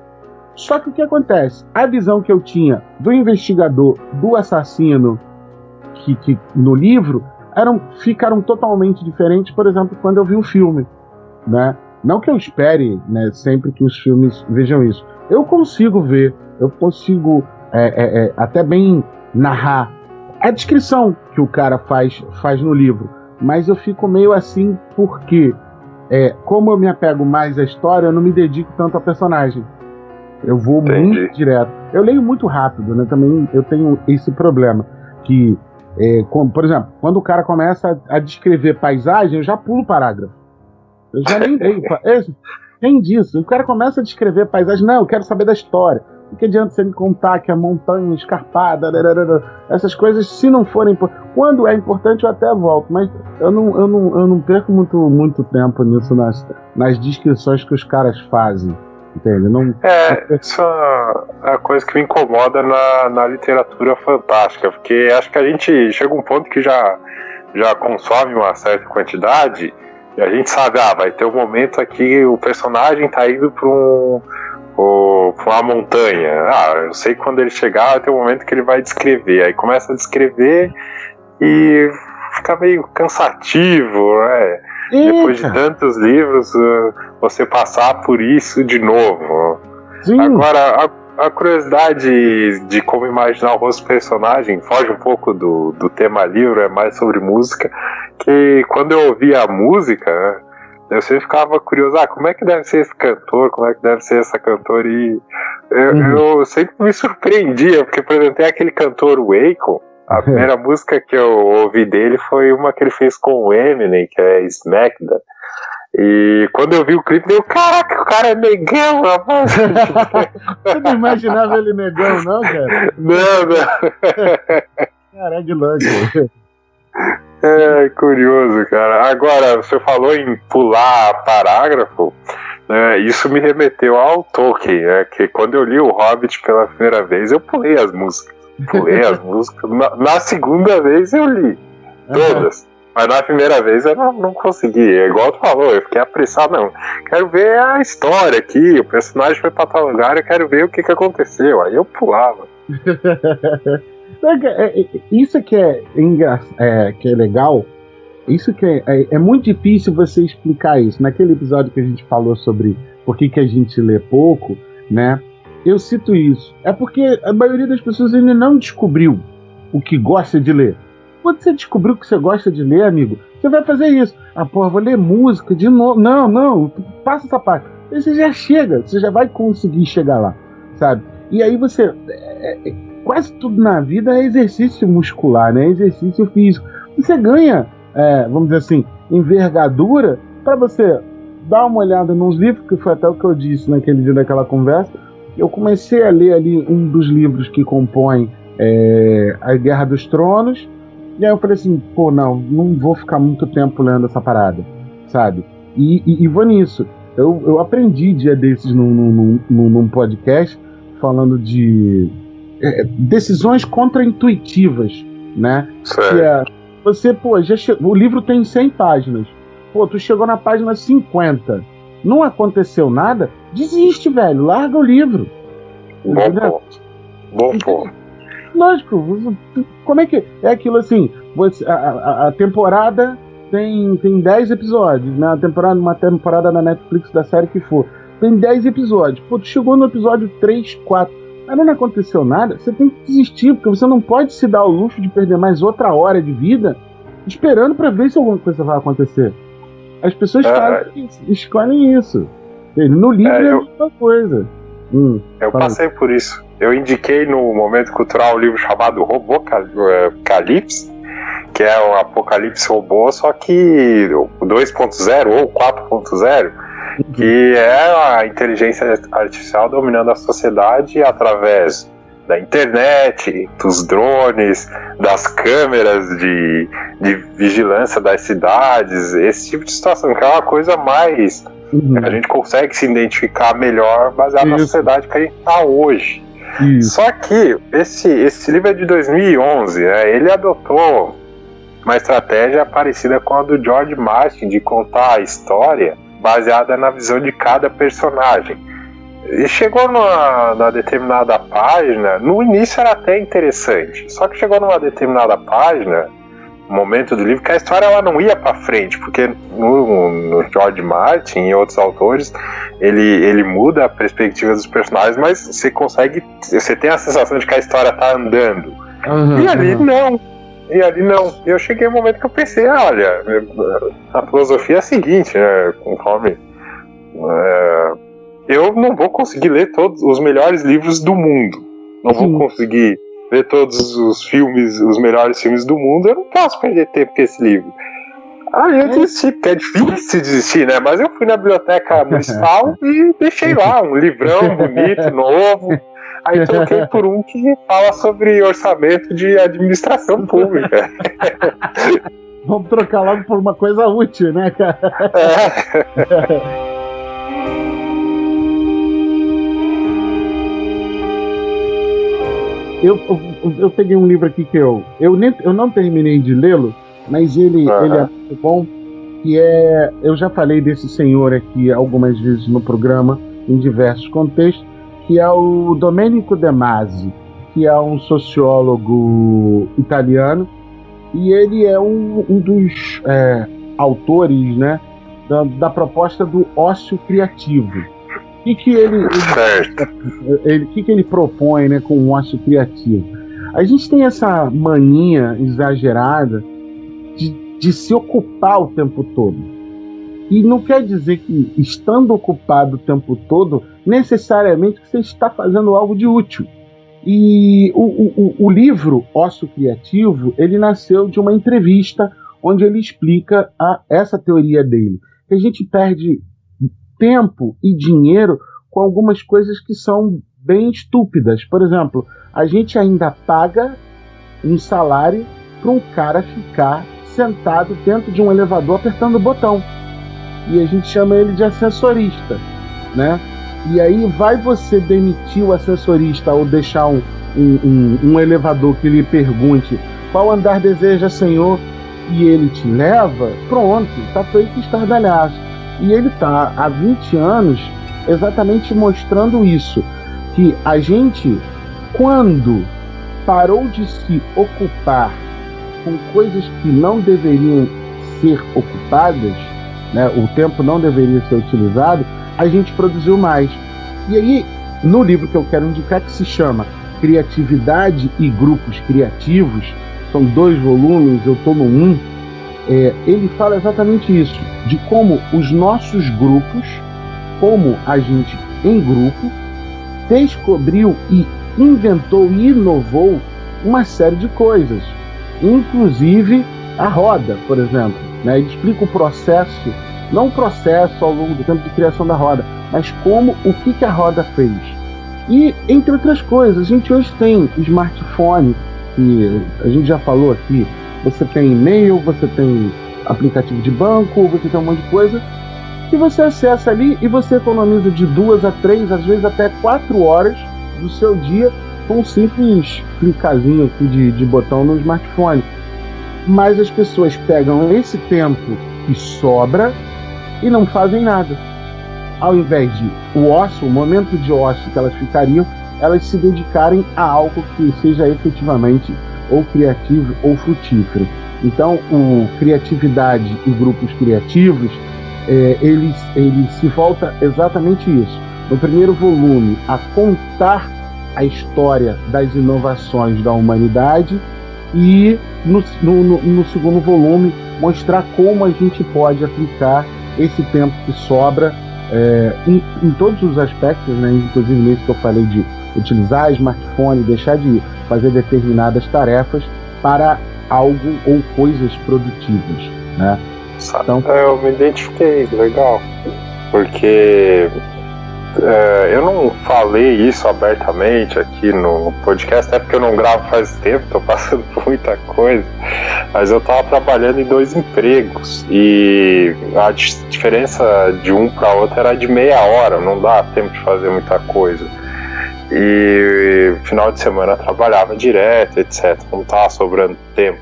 Só que o que acontece? A visão que eu tinha do investigador, do assassino, que no livro ficaram totalmente diferentes, por exemplo, quando eu vi o filme, né? Não que eu espere, né, sempre que os filmes vejam isso. Eu consigo ver, eu consigo até bem narrar a descrição que o cara faz no livro, mas eu fico meio assim porque, como eu me apego mais à história, eu não me dedico tanto ao personagem. Eu vou muito direto. Eu leio muito rápido, né? Também eu tenho esse problema que por exemplo, quando o cara começa a descrever paisagem, eu já pulo o parágrafo. Eu já nem leio. Tem disso. O cara começa a descrever paisagem. Não, eu quero saber da história. O que adianta você me contar que a montanha escarpada, essas coisas, se não forem importantes, quando é importante eu até volto, mas eu não perco muito tempo nisso nas descrições que os caras fazem, entende? Isso é a coisa que me incomoda na literatura fantástica, porque acho que a gente chega a um ponto que já consome uma certa quantidade e a gente sabe, vai ter um momento aqui, o personagem tá indo pra uma montanha. Eu sei que quando ele chegar vai ter um momento que ele vai descrever. Aí começa a descrever e fica meio cansativo, né? Depois de tantos livros, você passar por isso de novo. Sim. Agora, a curiosidade de como imaginar o rosto do personagem foge um pouco do tema livro, é mais sobre música, que quando eu ouvia a música, né, eu sempre ficava curioso, como é que deve ser esse cantor, como é que deve ser essa cantora, e eu sempre me surpreendia, porque, por exemplo, tem aquele cantor Akon, a primeira música que eu ouvi dele foi uma que ele fez com o Eminem, que é Smackdown. E quando eu vi o clipe, eu, caraca, o cara é negão, rapaz. Você não imaginava ele negão, não, cara? Não. Caraca, que louco. É curioso, cara. Agora, você falou em pular parágrafo, né, isso me remeteu ao Tolkien, né, que quando eu li o Hobbit pela primeira vez, eu pulei as músicas. Na segunda vez eu li todas. Mas na primeira vez eu não consegui. É igual tu falou, eu fiquei apressado, não. Quero ver a história aqui, o personagem foi pra tal lugar, eu quero ver o que aconteceu. Aí eu pulava. Isso que é legal, isso que é muito difícil você explicar isso. Naquele episódio que a gente falou sobre por que a gente lê pouco, né? Eu cito isso. É porque a maioria das pessoas ainda não descobriu o que gosta de ler. Quando você descobriu que você gosta de ler, amigo, você vai fazer isso. Vou ler música de novo. Não, passa essa parte. Aí você já chega, você já vai conseguir chegar lá, sabe? E aí você... quase tudo na vida é exercício muscular, né? Exercício físico. Você ganha, vamos dizer assim, envergadura para você dar uma olhada nos livros, que foi até o que eu disse naquele dia daquela conversa. Eu comecei a ler ali um dos livros que compõem a Guerra dos Tronos, e aí eu falei assim, não vou ficar muito tempo lendo essa parada, sabe? E vou nisso. Eu aprendi dia desses num podcast falando de decisões contraintuitivas, né? Que você, o livro tem 100 páginas. Tu chegou na página 50. Não aconteceu nada? Desiste, velho. Larga o livro. Bom ponto. Lógico. Como é que... É aquilo assim, a temporada tem 10 episódios, né? Uma temporada na Netflix da série que for. Tem 10 episódios. Tu chegou no episódio 3, 4. Mas não aconteceu nada. Você tem que desistir, porque você não pode se dar o luxo de perder mais outra hora de vida esperando pra ver se alguma coisa vai acontecer. As pessoas escolhem isso. No livro é a mesma coisa. Eu passei por isso. Eu indiquei no Momento Cultural um livro chamado Robocalipse, que é um apocalipse robô, só que 2.0 ou 4.0, que é a inteligência artificial dominando a sociedade através da internet, dos drones, das câmeras de vigilância das cidades, esse tipo de situação, que é uma coisa mais... A gente consegue se identificar melhor baseado na sociedade que a gente está hoje. Só que esse livro é de 2011, né? Ele adotou uma estratégia parecida com a do George Martin, de contar a história baseada na visão de cada personagem. E chegou numa determinada página, no início era até interessante, só que chegou numa determinada página, no momento do livro, que a história ela não ia para frente, porque no George Martin e outros autores, ele muda a perspectiva dos personagens, mas você tem a sensação de que a história tá andando. E ali não. E eu cheguei no momento que eu pensei, olha, a filosofia é a seguinte, né, conforme... eu não vou conseguir ler todos os melhores livros do mundo. Não vou conseguir ver todos os filmes, os melhores filmes do mundo. Eu não posso perder tempo com esse livro. Aí eu desisti, porque é difícil desistir, né? Mas eu fui na biblioteca municipal e deixei lá um livrão bonito, novo. Aí troquei por um que fala sobre orçamento de administração pública. Vamos trocar logo por uma coisa útil, né, cara? Eu peguei um livro aqui que eu não terminei de lê-lo, mas ele é muito bom, que eu já falei desse senhor aqui algumas vezes no programa, em diversos contextos, que é o Domenico De Masi, que é um sociólogo italiano, e ele é um dos autores, né, da proposta do ócio criativo. O que ele propõe, né, com o ócio criativo? A gente tem essa mania exagerada de se ocupar o tempo todo. E não quer dizer que, estando ocupado o tempo todo, necessariamente você está fazendo algo de útil. E o livro Ócio Criativo, ele nasceu de uma entrevista onde ele explica essa teoria dele. Que a gente perde tempo e dinheiro com algumas coisas que são bem estúpidas. Por exemplo, a gente ainda paga um salário para um cara ficar sentado dentro de um elevador apertando o botão. E a gente chama ele de assessorista, né? E aí vai você demitir o assessorista ou deixar um elevador que lhe pergunte qual andar deseja, senhor, e ele te leva, pronto, está feito estardalhaço. E ele está há 20 anos exatamente mostrando isso, que a gente, quando parou de se ocupar com coisas que não deveriam ser ocupadas, né, o tempo não deveria ser utilizado, a gente produziu mais. E aí, no livro que eu quero indicar, que se chama Criatividade e Grupos Criativos, são 2 volumes, eu estou no 1, ele fala exatamente isso, de como os nossos grupos, como a gente em grupo, descobriu e inventou e inovou uma série de coisas, inclusive a roda, por exemplo, né? Ele explica o processo, não o processo ao longo do tempo de criação da roda, mas o que a roda fez. E, entre outras coisas, a gente hoje tem smartphone, que a gente já falou aqui, você tem e-mail, você tem aplicativo de banco, você tem um monte de coisa, que você acessa ali e você economiza de 2 a 3, às vezes até 4 horas do seu dia com um simples clicazinho aqui de botão no smartphone. Mas as pessoas pegam esse tempo que sobra e não fazem nada. Ao invés de o momento de ócio que elas ficariam, elas se dedicarem a algo que seja efetivamente ou criativo ou frutífero. Então, o Criatividade e Grupos Criativos, ele se volta exatamente isso. No primeiro volume, a contar a história das inovações da humanidade, e no segundo volume, mostrar como a gente pode aplicar esse tempo que sobra em todos os aspectos, né? Inclusive nesse que eu falei de utilizar smartphone, deixar de fazer determinadas tarefas para algo ou coisas produtivas, né? Então, eu me identifiquei, legal, porque eu não falei isso abertamente aqui no podcast, até porque eu não gravo faz tempo, tô passando por muita coisa, mas eu tava trabalhando em 2 empregos e a diferença de um para outro era de meia hora, não dá tempo de fazer muita coisa. E final de semana eu trabalhava direto, etc, não tava sobrando tempo.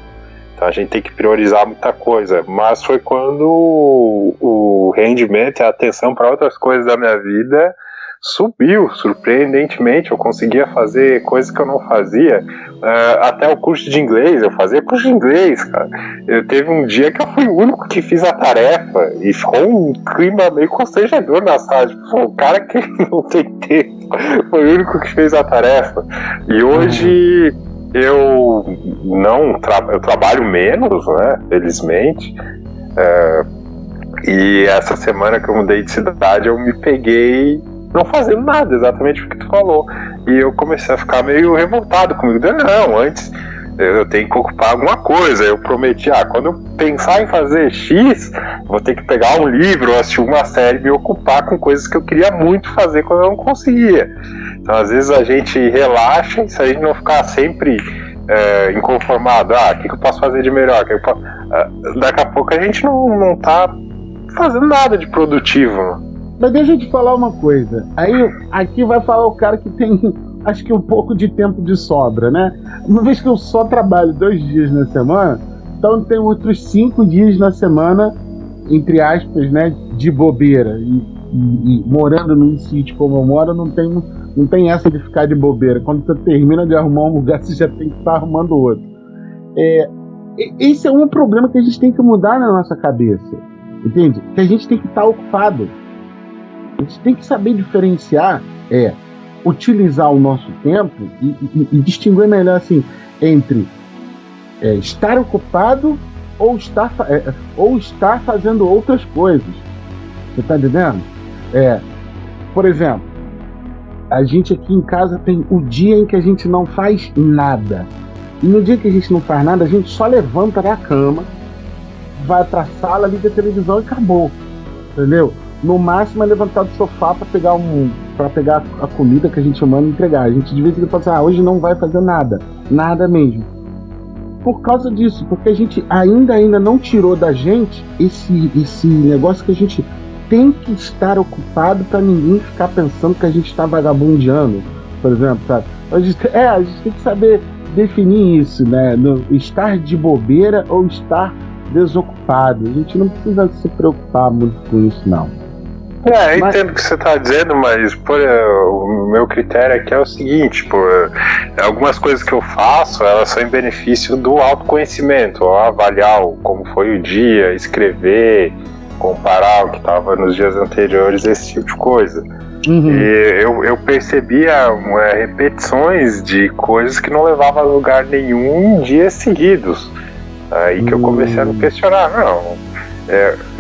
Então a gente tem que priorizar muita coisa, mas foi quando o rendimento e a atenção para outras coisas da minha vida subiu, surpreendentemente. Eu conseguia fazer coisas que eu não fazia, até o curso de inglês, eu fazia curso de inglês, cara. Teve um dia que eu fui o único que fiz a tarefa e ficou um clima meio constrangedor na sala, tipo, o cara que não tem tempo foi o único que fez a tarefa. E hoje eu trabalho menos, né, felizmente, e essa semana que eu mudei de cidade eu me peguei não fazendo nada, exatamente o que tu falou, e eu comecei a ficar meio revoltado comigo. Não, antes eu tenho que ocupar alguma coisa. Eu prometi, quando eu pensar em fazer X, vou ter que pegar um livro, assistir uma série, me ocupar com coisas que eu queria muito fazer quando eu não conseguia. Então, às vezes a gente relaxa, e se a gente não ficar sempre inconformado, o que eu posso fazer de melhor? Daqui a pouco a gente não tá fazendo nada de produtivo. Mas deixa eu te falar uma coisa. Aí, aqui vai falar o cara que tem, acho que um pouco de tempo de sobra, né? Uma vez que eu só trabalho 2 dias na semana, então tem outros 5 dias na semana, entre aspas, né, de bobeira. E morando num sítio como eu moro, não tem essa de ficar de bobeira. Quando você termina de arrumar um lugar, você já tem que estar arrumando outro. Esse é um problema que a gente tem que mudar na nossa cabeça. Entende? Que a gente tem que estar ocupado. A gente tem que saber diferenciar, utilizar o nosso tempo e distinguir melhor assim, entre estar ocupado ou estar fazendo outras coisas. Você está entendendo? Por exemplo, a gente aqui em casa tem o dia em que a gente não faz nada. E no dia que a gente não faz nada, a gente só levanta da cama, vai pra sala, liga a televisão e acabou. Entendeu? No máximo é levantar do sofá pra pegar a comida que a gente manda entregar. A gente de vez em quando fala assim, hoje não vai fazer nada. Nada mesmo. Por causa disso, porque a gente ainda não tirou da gente esse negócio que a gente tem que estar ocupado pra ninguém ficar pensando que a gente tá vagabundeando, por exemplo, sabe? A gente tem que saber definir isso, né? No estar de bobeira ou estar desocupado. A gente não precisa se preocupar muito com isso, não. Eu entendo o que você está dizendo, mas o meu critério aqui é o seguinte, algumas coisas que eu faço, elas são em benefício do autoconhecimento, avaliar como foi o dia, escrever, comparar o que estava nos dias anteriores, esse tipo de coisa. Uhum. E eu percebia repetições de coisas que não levavam a lugar nenhum em dias seguidos. Aí que eu comecei a me questionar,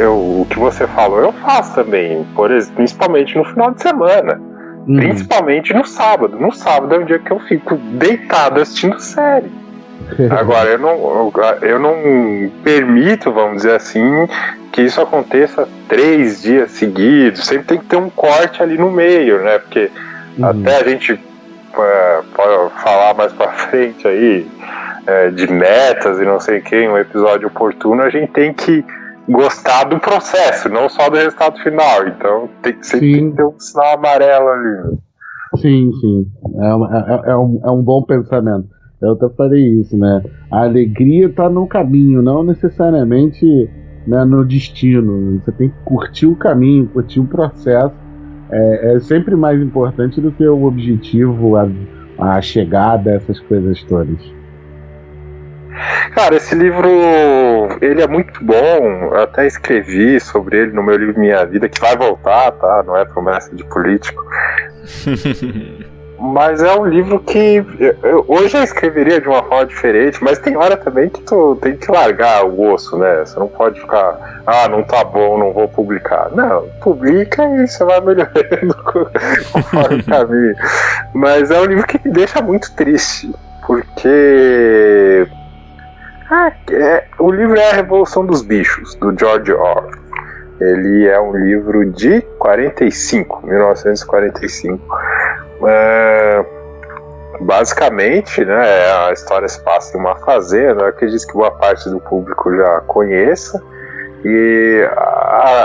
o que você falou eu faço também, principalmente no final de semana, principalmente no sábado. No sábado é um dia que eu fico deitado assistindo série. Agora, eu não permito, vamos dizer assim, que isso aconteça 3 dias seguidos. Sempre tem que ter um corte ali no meio, né? Porque até a gente pode falar mais pra frente aí de metas e não sei o que, em um episódio oportuno, a gente tem que gostar do processo, não só do resultado final. Então sempre tem que ter um sinal amarelo ali. Sim. É um bom pensamento. Eu até falei isso, né? A alegria está no caminho, não necessariamente, né, no destino. Você tem que curtir o caminho, curtir o processo. É sempre mais importante do que o objetivo, a chegada, essas coisas todas. Cara, esse livro, ele é muito bom. Eu até escrevi sobre ele no meu livro Minha Vida, que vai voltar, tá? Não é promessa de político. Mas é um livro que hoje eu escreveria de uma forma diferente, mas tem hora também que tu tem que largar o osso, né? Você não pode ficar, não tá bom, não vou publicar. Não, publica e você vai melhorando conforme o caminho. Mas é um livro que me deixa muito triste, porque o livro é A Revolução dos Bichos, do George Orwell. Ele é um livro de 1945. Basicamente, né, a história se passa em uma fazenda. Eu acredito que boa parte do público já conheça. E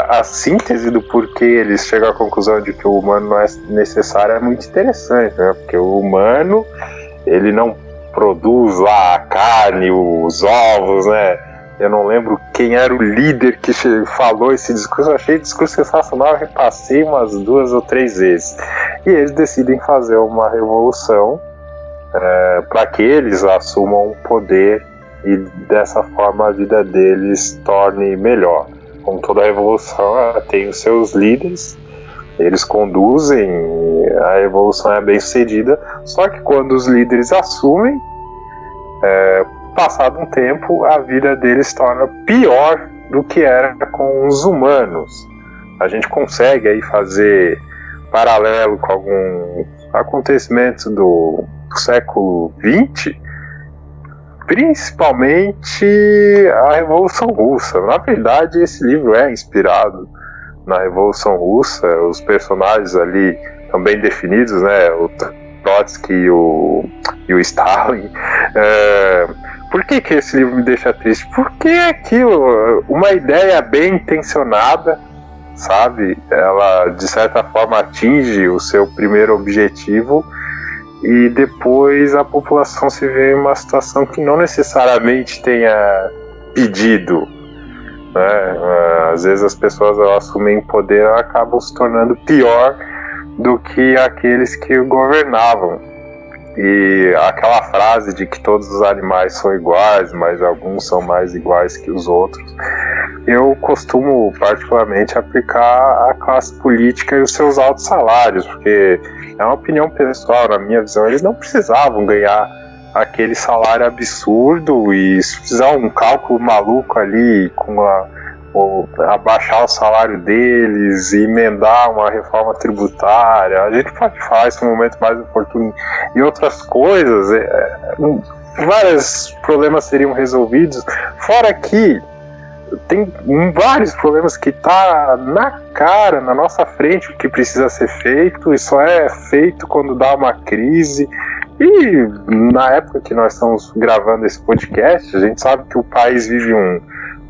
a síntese do porquê eles chegam à conclusão de que o humano não é necessário é muito interessante, né? Porque o humano, ele não produz lá a carne, os ovos, né? Eu não lembro quem era o líder que falou esse discurso. Eu achei o discurso sensacional, eu repassei umas 2 ou 3 vezes. E eles decidem fazer uma revolução para que eles assumam o poder e dessa forma a vida deles torne melhor. Como toda revolução, ela tem os seus líderes, eles conduzem, a revolução é bem sucedida, só que quando os líderes assumem, passado um tempo, a vida deles se torna pior do que era com os humanos. A gente consegue aí fazer paralelo com algum acontecimento do século XX, principalmente a Revolução Russa. Na verdade, esse livro é inspirado na Revolução Russa. Os personagens ali estão bem definidos, né? O Trotsky e o Stalin. Por que esse livro me deixa triste? Porque é aquilo, uma ideia bem intencionada, sabe? Ela, de certa forma, atinge o seu primeiro objetivo e depois a população se vê em uma situação que não necessariamente tenha pedido, né? Às vezes as pessoas, ao assumirem poder, acabam se tornando pior do que aqueles que o governavam. E aquela frase de que todos os animais são iguais, mas alguns são mais iguais que os outros, eu costumo particularmente aplicar à classe política e os seus altos salários, porque é uma opinião pessoal, na minha visão, eles não precisavam ganhar aquele salário absurdo, e se fizer um cálculo maluco ali com abaixar o salário deles e emendar uma reforma tributária, a gente pode falar isso no momento mais oportuno, e outras coisas, vários problemas seriam resolvidos, fora que tem vários problemas que tá na cara, na nossa frente, o que precisa ser feito, e só é feito quando dá uma crise. E na época que nós estamos gravando esse podcast, a gente sabe que o país vive um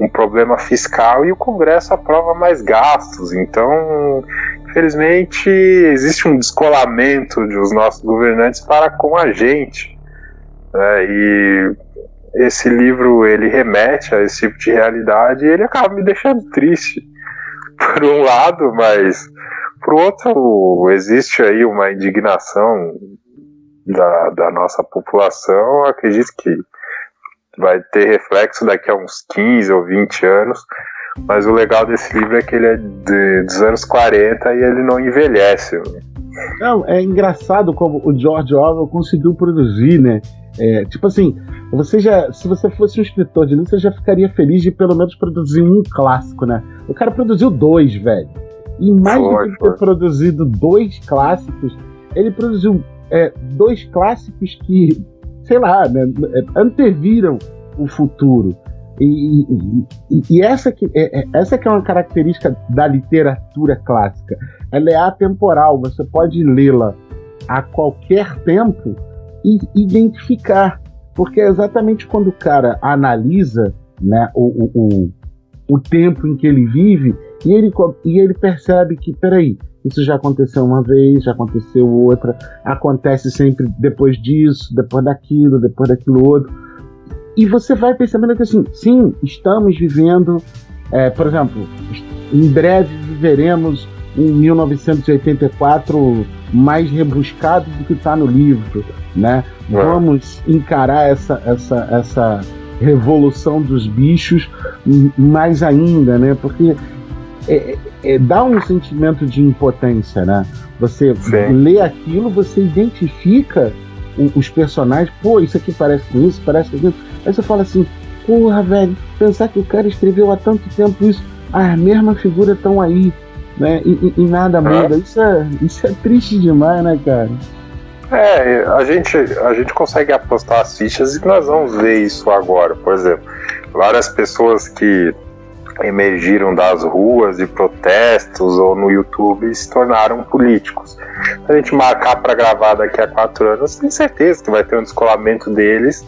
problema fiscal e o Congresso aprova mais gastos. Então, infelizmente, existe um descolamento dos nossos governantes para com a gente, né? E esse livro, ele remete a esse tipo de realidade e ele acaba me deixando triste, por um lado, mas por outro, existe aí uma indignação da nossa população. Acredito que vai ter reflexo daqui a uns 15 ou 20 anos, mas o legal desse livro é que ele é dos anos 40 e ele não envelhece, né? Não, é engraçado como o George Orwell conseguiu produzir, né? Tipo assim, se você fosse um escritor de livro, você já ficaria feliz de pelo menos produzir um clássico, né? O cara produziu 2, velho. E mais do que ter produzido 2 clássicos, ele produziu 2 clássicos que, sei lá, né, anteviram o futuro. E essa que é uma característica da literatura clássica. Ela é atemporal, você pode lê-la a qualquer tempo e identificar, porque é exatamente quando o cara analisa, né, o tempo em que ele vive, e ele percebe que, peraí, isso já aconteceu uma vez, já aconteceu outra, acontece sempre depois disso, depois daquilo outro. E você vai percebendo que, assim, sim, estamos vivendo, por exemplo, em breve viveremos um 1984 mais rebuscado do que está no livro, né? Vamos encarar essa revolução dos bichos mais ainda, né? Porque dá um sentimento de impotência, né? Você lê aquilo, você identifica os personagens, pô, isso aqui parece com isso, parece com isso. Aí você fala assim, porra, velho, pensar que o cara escreveu há tanto tempo isso, as mesmas figuras estão aí, né? E nada muda. Isso é triste demais, né, cara? A gente consegue apostar as fichas e nós vamos ver isso agora. Por exemplo, várias pessoas que emergiram das ruas de protestos ou no YouTube se tornaram políticos. Se a gente marcar para gravar daqui a 4 anos, tem certeza que vai ter um descolamento deles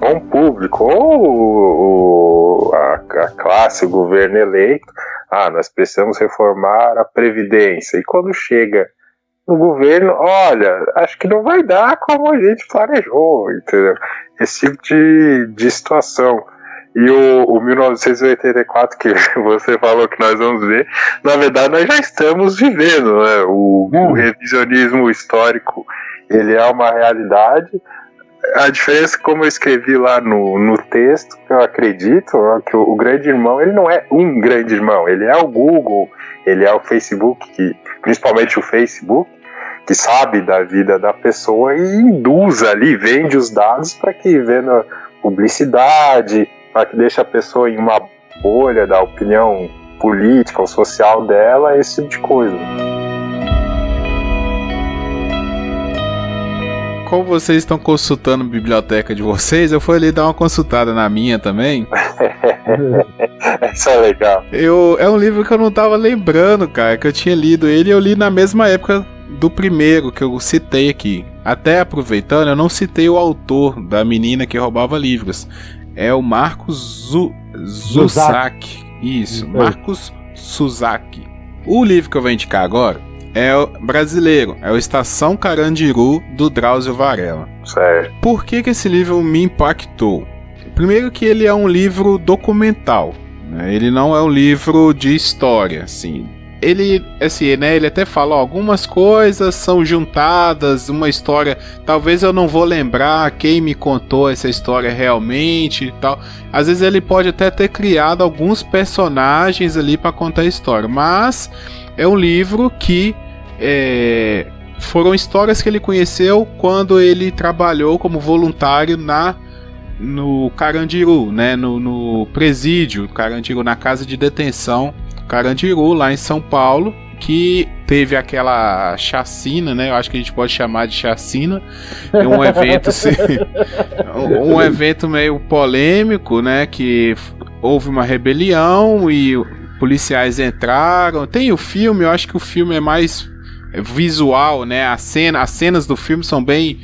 com o público, ou a classe, o governo eleito. Nós precisamos reformar a Previdência. E quando chega no governo, olha, acho que não vai dar como a gente planejou, entendeu? Esse tipo de situação. E o 1984 que você falou que nós vamos ver, na verdade nós já estamos vivendo, né? O revisionismo histórico, ele é uma realidade. A diferença, como eu escrevi lá no texto, eu acredito, que o grande irmão, ele não é um grande irmão, ele é o Google, ele é o Facebook, principalmente o Facebook, que sabe da vida da pessoa e induz ali, vende os dados para que vendo publicidade, para que deixe a pessoa em uma bolha da opinião política ou social dela, esse tipo de coisa. como vocês estão consultando a biblioteca de vocês, eu fui ali dar uma consultada na minha também. Isso é legal. É um livro que eu não tava lembrando, cara, que eu tinha lido ele, eu li na mesma época do primeiro que eu citei aqui. Até aproveitando, eu não citei o autor da menina que roubava livros. É o Marcos Zusak. Isso, Marcos Zusak. O livro que eu vou indicar agora é o brasileiro, é o Estação Carandiru, do Drauzio Varela. Certo. Por que esse livro me impactou? Primeiro que ele é um livro documental, né? Ele não é um livro de história, assim. Ele até fala, ó, algumas coisas são juntadas, uma história, talvez eu não vou lembrar quem me contou essa história realmente e tal. Às vezes ele pode até ter criado alguns personagens ali para contar a história, mas é um livro que foram histórias que ele conheceu quando ele trabalhou como voluntário no Carandiru, né, no presídio Carandiru, na casa de detenção Carandiru, lá em São Paulo, que teve aquela chacina, né? Eu acho que a gente pode chamar de chacina. É um evento, assim, um evento meio polêmico, né? Que houve uma rebelião e policiais entraram. Tem o filme, eu acho que o filme é mais visual, né? As cenas do filme são bem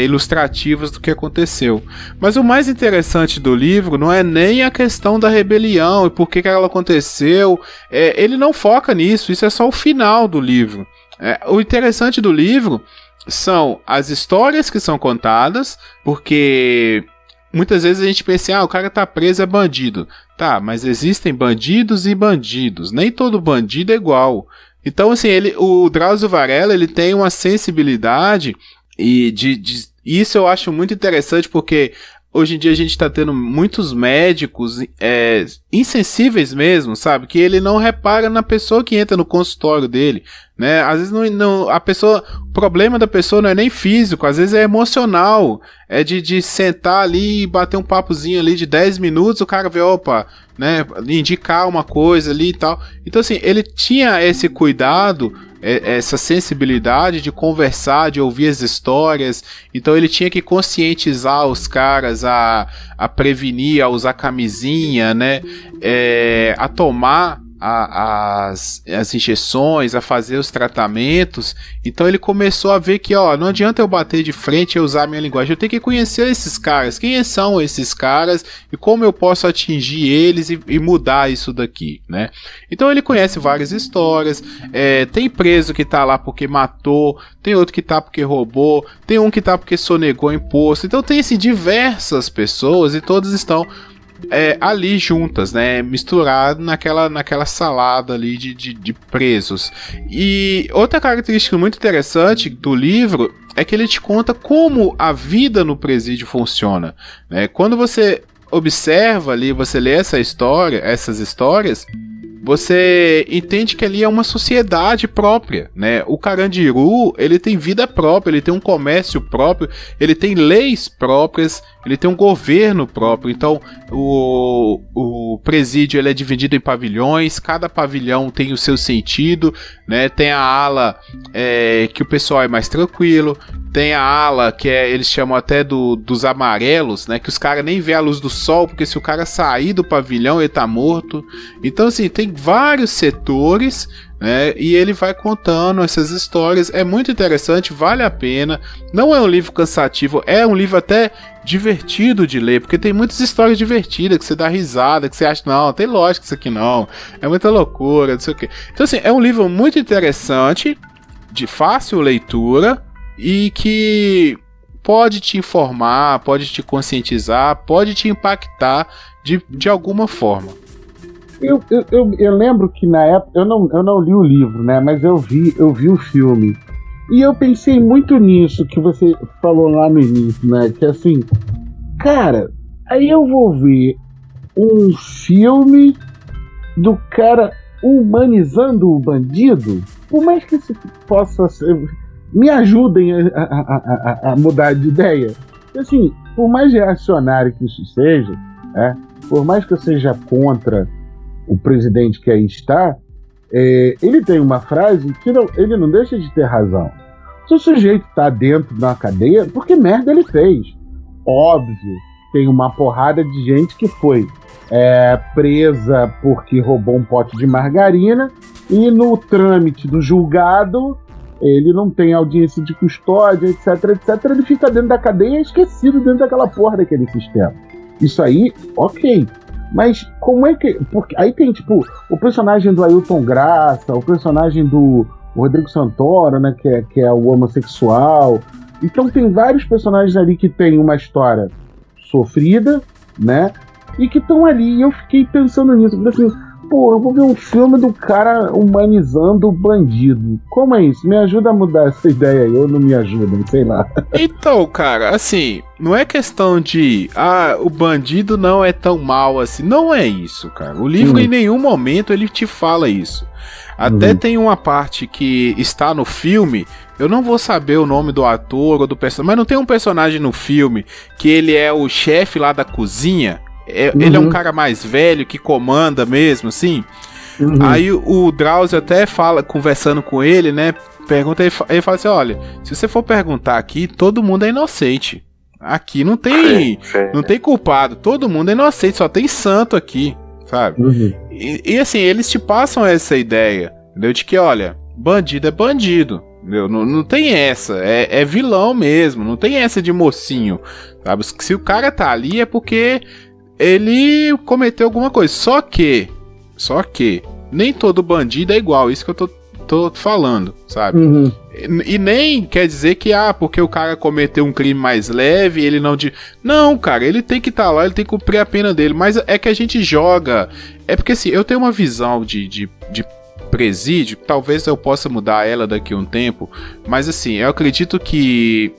ilustrativas do que aconteceu. Mas o mais interessante do livro não é nem a questão da rebelião e por que ela aconteceu. Ele não foca nisso, isso é só o final do livro. O interessante do livro são as histórias que são contadas, porque muitas vezes a gente pensa, o cara tá preso, é bandido. Tá, mas existem bandidos e bandidos, nem todo bandido é igual. Então, assim, o Drauzio Varela, ele tem uma sensibilidade e isso eu acho muito interessante, porque hoje em dia a gente está tendo muitos médicos insensíveis mesmo, sabe? Que ele não repara na pessoa que entra no consultório dele, né? Às vezes o problema da pessoa não é nem físico, às vezes é emocional, é de sentar ali e bater um papozinho ali de 10 minutos, o cara vê, opa, né, indicar uma coisa ali e tal. Então, assim, ele tinha esse cuidado, essa sensibilidade de conversar, de ouvir as histórias. Então ele tinha que conscientizar os caras a prevenir, a usar camisinha, né, a tomar as injeções, a fazer os tratamentos. Então ele começou a ver que, não adianta eu bater de frente e usar a minha linguagem, eu tenho que conhecer esses caras, quem são esses caras e como eu posso atingir eles e mudar isso daqui, né? Então ele conhece várias histórias, tem preso que tá lá porque matou, tem outro que tá porque roubou, tem um que tá porque sonegou imposto. Então tem assim, diversas pessoas e todas estão ali juntas, né, misturado naquela salada ali de presos. E outra característica muito interessante do livro é que ele te conta como a vida no presídio funciona, né? Quando você observa ali, você lê essas histórias, você entende que ali é uma sociedade própria, né? O Carandiru, ele tem vida própria, ele tem um comércio próprio, ele tem leis próprias, ele tem um governo próprio. Então, o presídio ele é dividido em pavilhões, cada pavilhão tem o seu sentido, né? Tem a ala que o pessoal é mais tranquilo, tem a ala que eles chamam até dos amarelos, né? Que os caras nem vê a luz do sol, porque se o cara sair do pavilhão, ele tá morto. Então, assim, tem vários setores, né? E ele vai contando essas histórias. É muito interessante, vale a pena. Não é um livro cansativo, é um livro até divertido de ler, porque tem muitas histórias divertidas que você dá risada, que você acha, não, tem lógica isso aqui não, é muita loucura, não sei o quê. Então, assim, é um livro muito interessante, de fácil leitura e que pode te informar, pode te conscientizar, pode te impactar de alguma forma. Eu lembro que na época, eu não li o livro, né, mas eu vi o filme. E eu pensei muito nisso que você falou lá no início, né? Que assim, cara, aí eu vou ver um filme do cara humanizando o bandido, por mais que isso possa ser, me ajudem a mudar de ideia. Assim, por mais reacionário que isso seja, por mais que eu seja contra o presidente que aí está, ele tem uma frase que ele não deixa de ter razão. Se o sujeito tá dentro da cadeia, porque merda ele fez. Óbvio, tem uma porrada de gente que foi presa porque roubou um pote de margarina e no trâmite do julgado ele não tem audiência de custódia, etc, etc. Ele fica dentro da cadeia esquecido dentro daquela porra daquele sistema. Isso aí, ok. Mas como é que... Porque aí tem, tipo, o personagem do Ailton Graça, o personagem do Rodrigo Santoro, né, que é o homossexual. Então tem vários personagens ali que tem uma história sofrida, né, e que estão ali. E eu fiquei pensando nisso, porque assim, pô, eu vou ver um filme do cara humanizando o bandido. Como é isso? Me ajuda a mudar essa ideia aí, ou não me ajuda, sei lá. Então, cara, assim, não é questão de o bandido não é tão mal assim. Não é isso, cara. O livro em nenhum momento ele te fala isso. Até tem uma parte que está no filme, eu não vou saber o nome do ator ou do personagem, mas não tem um personagem no filme que ele é o chefe lá da cozinha? Ele é um cara mais velho que comanda mesmo, assim. Aí o Drauzio até fala, conversando com ele, né? Pergunta, ele fala assim: olha, se você for perguntar aqui, todo mundo é inocente. Aqui não tem culpado, todo mundo é inocente, só tem santo aqui, sabe? E assim, eles te passam essa ideia, entendeu? De que, olha, bandido é bandido. Não tem essa, é vilão mesmo, não tem essa de mocinho, sabe? Se o cara tá ali é porque ele cometeu alguma coisa. Só que nem todo bandido é igual, isso que eu tô falando, sabe? E nem quer dizer que porque o cara cometeu um crime mais leve, ele não... Não, cara, ele tem que estar lá, ele tem que cumprir a pena dele, mas é que a gente joga... É porque assim, eu tenho uma visão de presídio, talvez eu possa mudar ela daqui a um tempo, mas assim, eu acredito que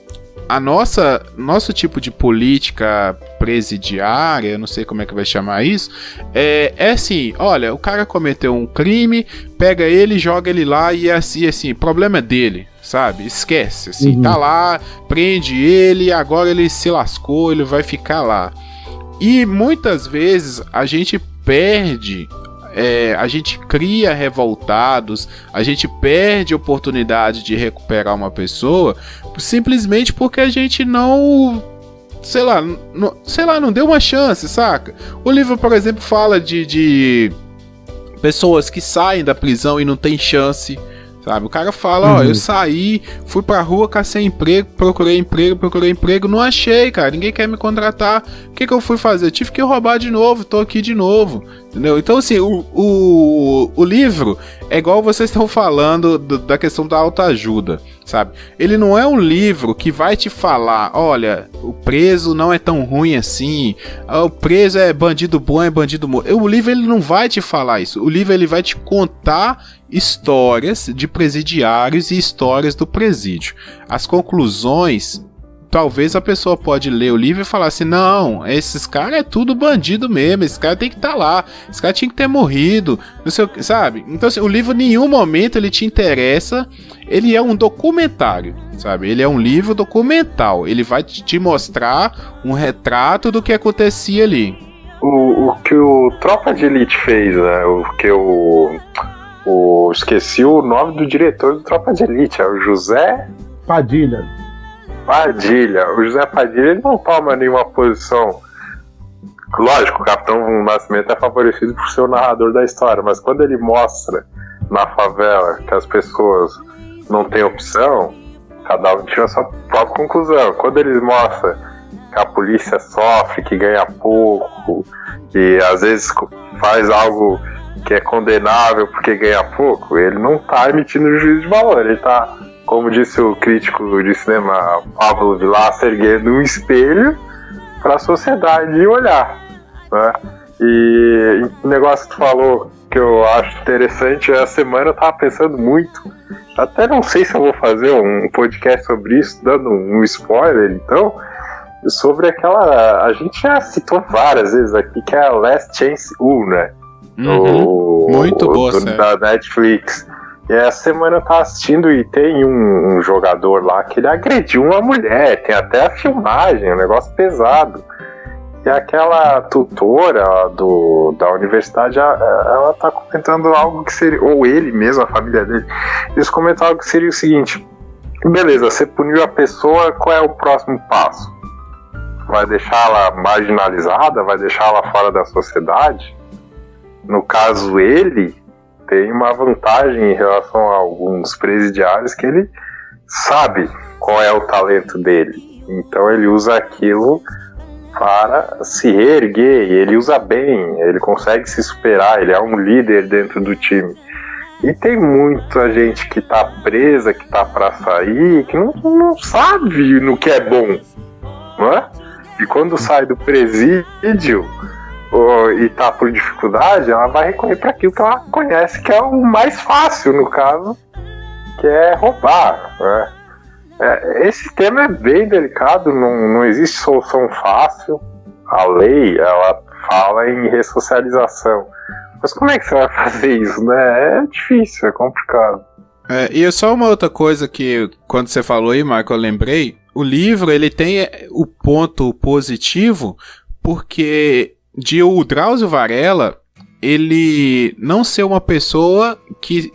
nosso tipo de política presidiária, não sei como é que vai chamar isso, é assim, olha, o cara cometeu um crime, pega ele, joga ele lá e assim, problema é dele, sabe? Esquece, assim, tá lá, prende ele, agora ele se lascou, ele vai ficar lá. E muitas vezes a gente perde... a gente cria revoltados, a gente perde a oportunidade de recuperar uma pessoa simplesmente porque a gente não, sei lá, não deu uma chance, saca? O livro, por exemplo, fala de pessoas que saem da prisão e não tem chance, sabe? O cara fala, eu saí, fui pra rua, cacei emprego, procurei emprego, não achei, cara, ninguém quer me contratar. O que eu fui fazer? Eu tive que roubar de novo, tô aqui de novo, entendeu? Então, assim, o livro é igual vocês estão falando da questão da autoajuda, sabe? Ele não é um livro que vai te falar, olha, o preso não é tão ruim assim, o preso é bandido bom, é bandido morto. O livro, ele não vai te falar isso. O livro, ele vai te contar histórias de presidiários e histórias do presídio. As conclusões, talvez a pessoa pode ler o livro e falar assim, não, esses caras é tudo bandido mesmo, esse cara tem que estar lá, esse cara tinha que ter morrido, não sei o que, sabe? Então assim, o livro em nenhum momento ele te interessa, ele é um documentário, sabe? Ele é um livro documental, ele vai te mostrar um retrato do que acontecia ali. O que o Tropa de Elite fez, né? Esqueci o nome do diretor do Tropa de Elite, é o José Padilha. O José Padilha, ele não toma nenhuma posição. Lógico, o Capitão Nascimento é favorecido por ser o narrador da história, mas quando ele mostra na favela que as pessoas não têm opção, cada um tira a sua própria conclusão. Quando ele mostra que a polícia sofre, que ganha pouco, que às vezes faz algo que é condenável porque ganha pouco, ele não está emitindo juízo de valor, ele está, como disse o crítico de cinema Pablo Vilaça, erguendo um espelho para a sociedade olhar, né? E o negócio que tu falou que eu acho interessante, essa semana eu tava pensando muito, até não sei se eu vou fazer um podcast sobre isso, dando um spoiler, então, sobre aquela, a gente já citou várias vezes aqui, que é a Last Chance U, né? Muito boa, da Netflix. E essa semana eu tava assistindo e tem um jogador lá que ele agrediu uma mulher, tem até a filmagem, um negócio pesado. E aquela tutora da universidade, ela tá comentando algo que seria, ou ele mesmo, a família dele, eles comentaram algo que seria o seguinte: Beleza, você puniu a pessoa, qual é o próximo passo? Vai deixá-la marginalizada? Vai deixá-la fora da sociedade? No caso, ele tem uma vantagem em relação a alguns presidiários, que ele sabe qual é o talento dele. Então ele usa aquilo para se reerguer, e ele usa bem, ele consegue se superar, ele é um líder dentro do time. E tem muita gente que tá presa, que tá pra sair, que não sabe no que é bom, não é? E quando sai do presídio e tá por dificuldade, ela vai recorrer para aquilo que ela conhece, que é o mais fácil, no caso, que é roubar, né? Esse tema é bem delicado, não existe solução fácil. A lei, ela fala em ressocialização. Mas como é que você vai fazer isso, né? É difícil, é complicado. E só uma outra coisa que, quando você falou aí, Michael, eu lembrei. O livro, ele tem o ponto positivo, porque de o Drauzio Varela, ele não ser uma pessoa que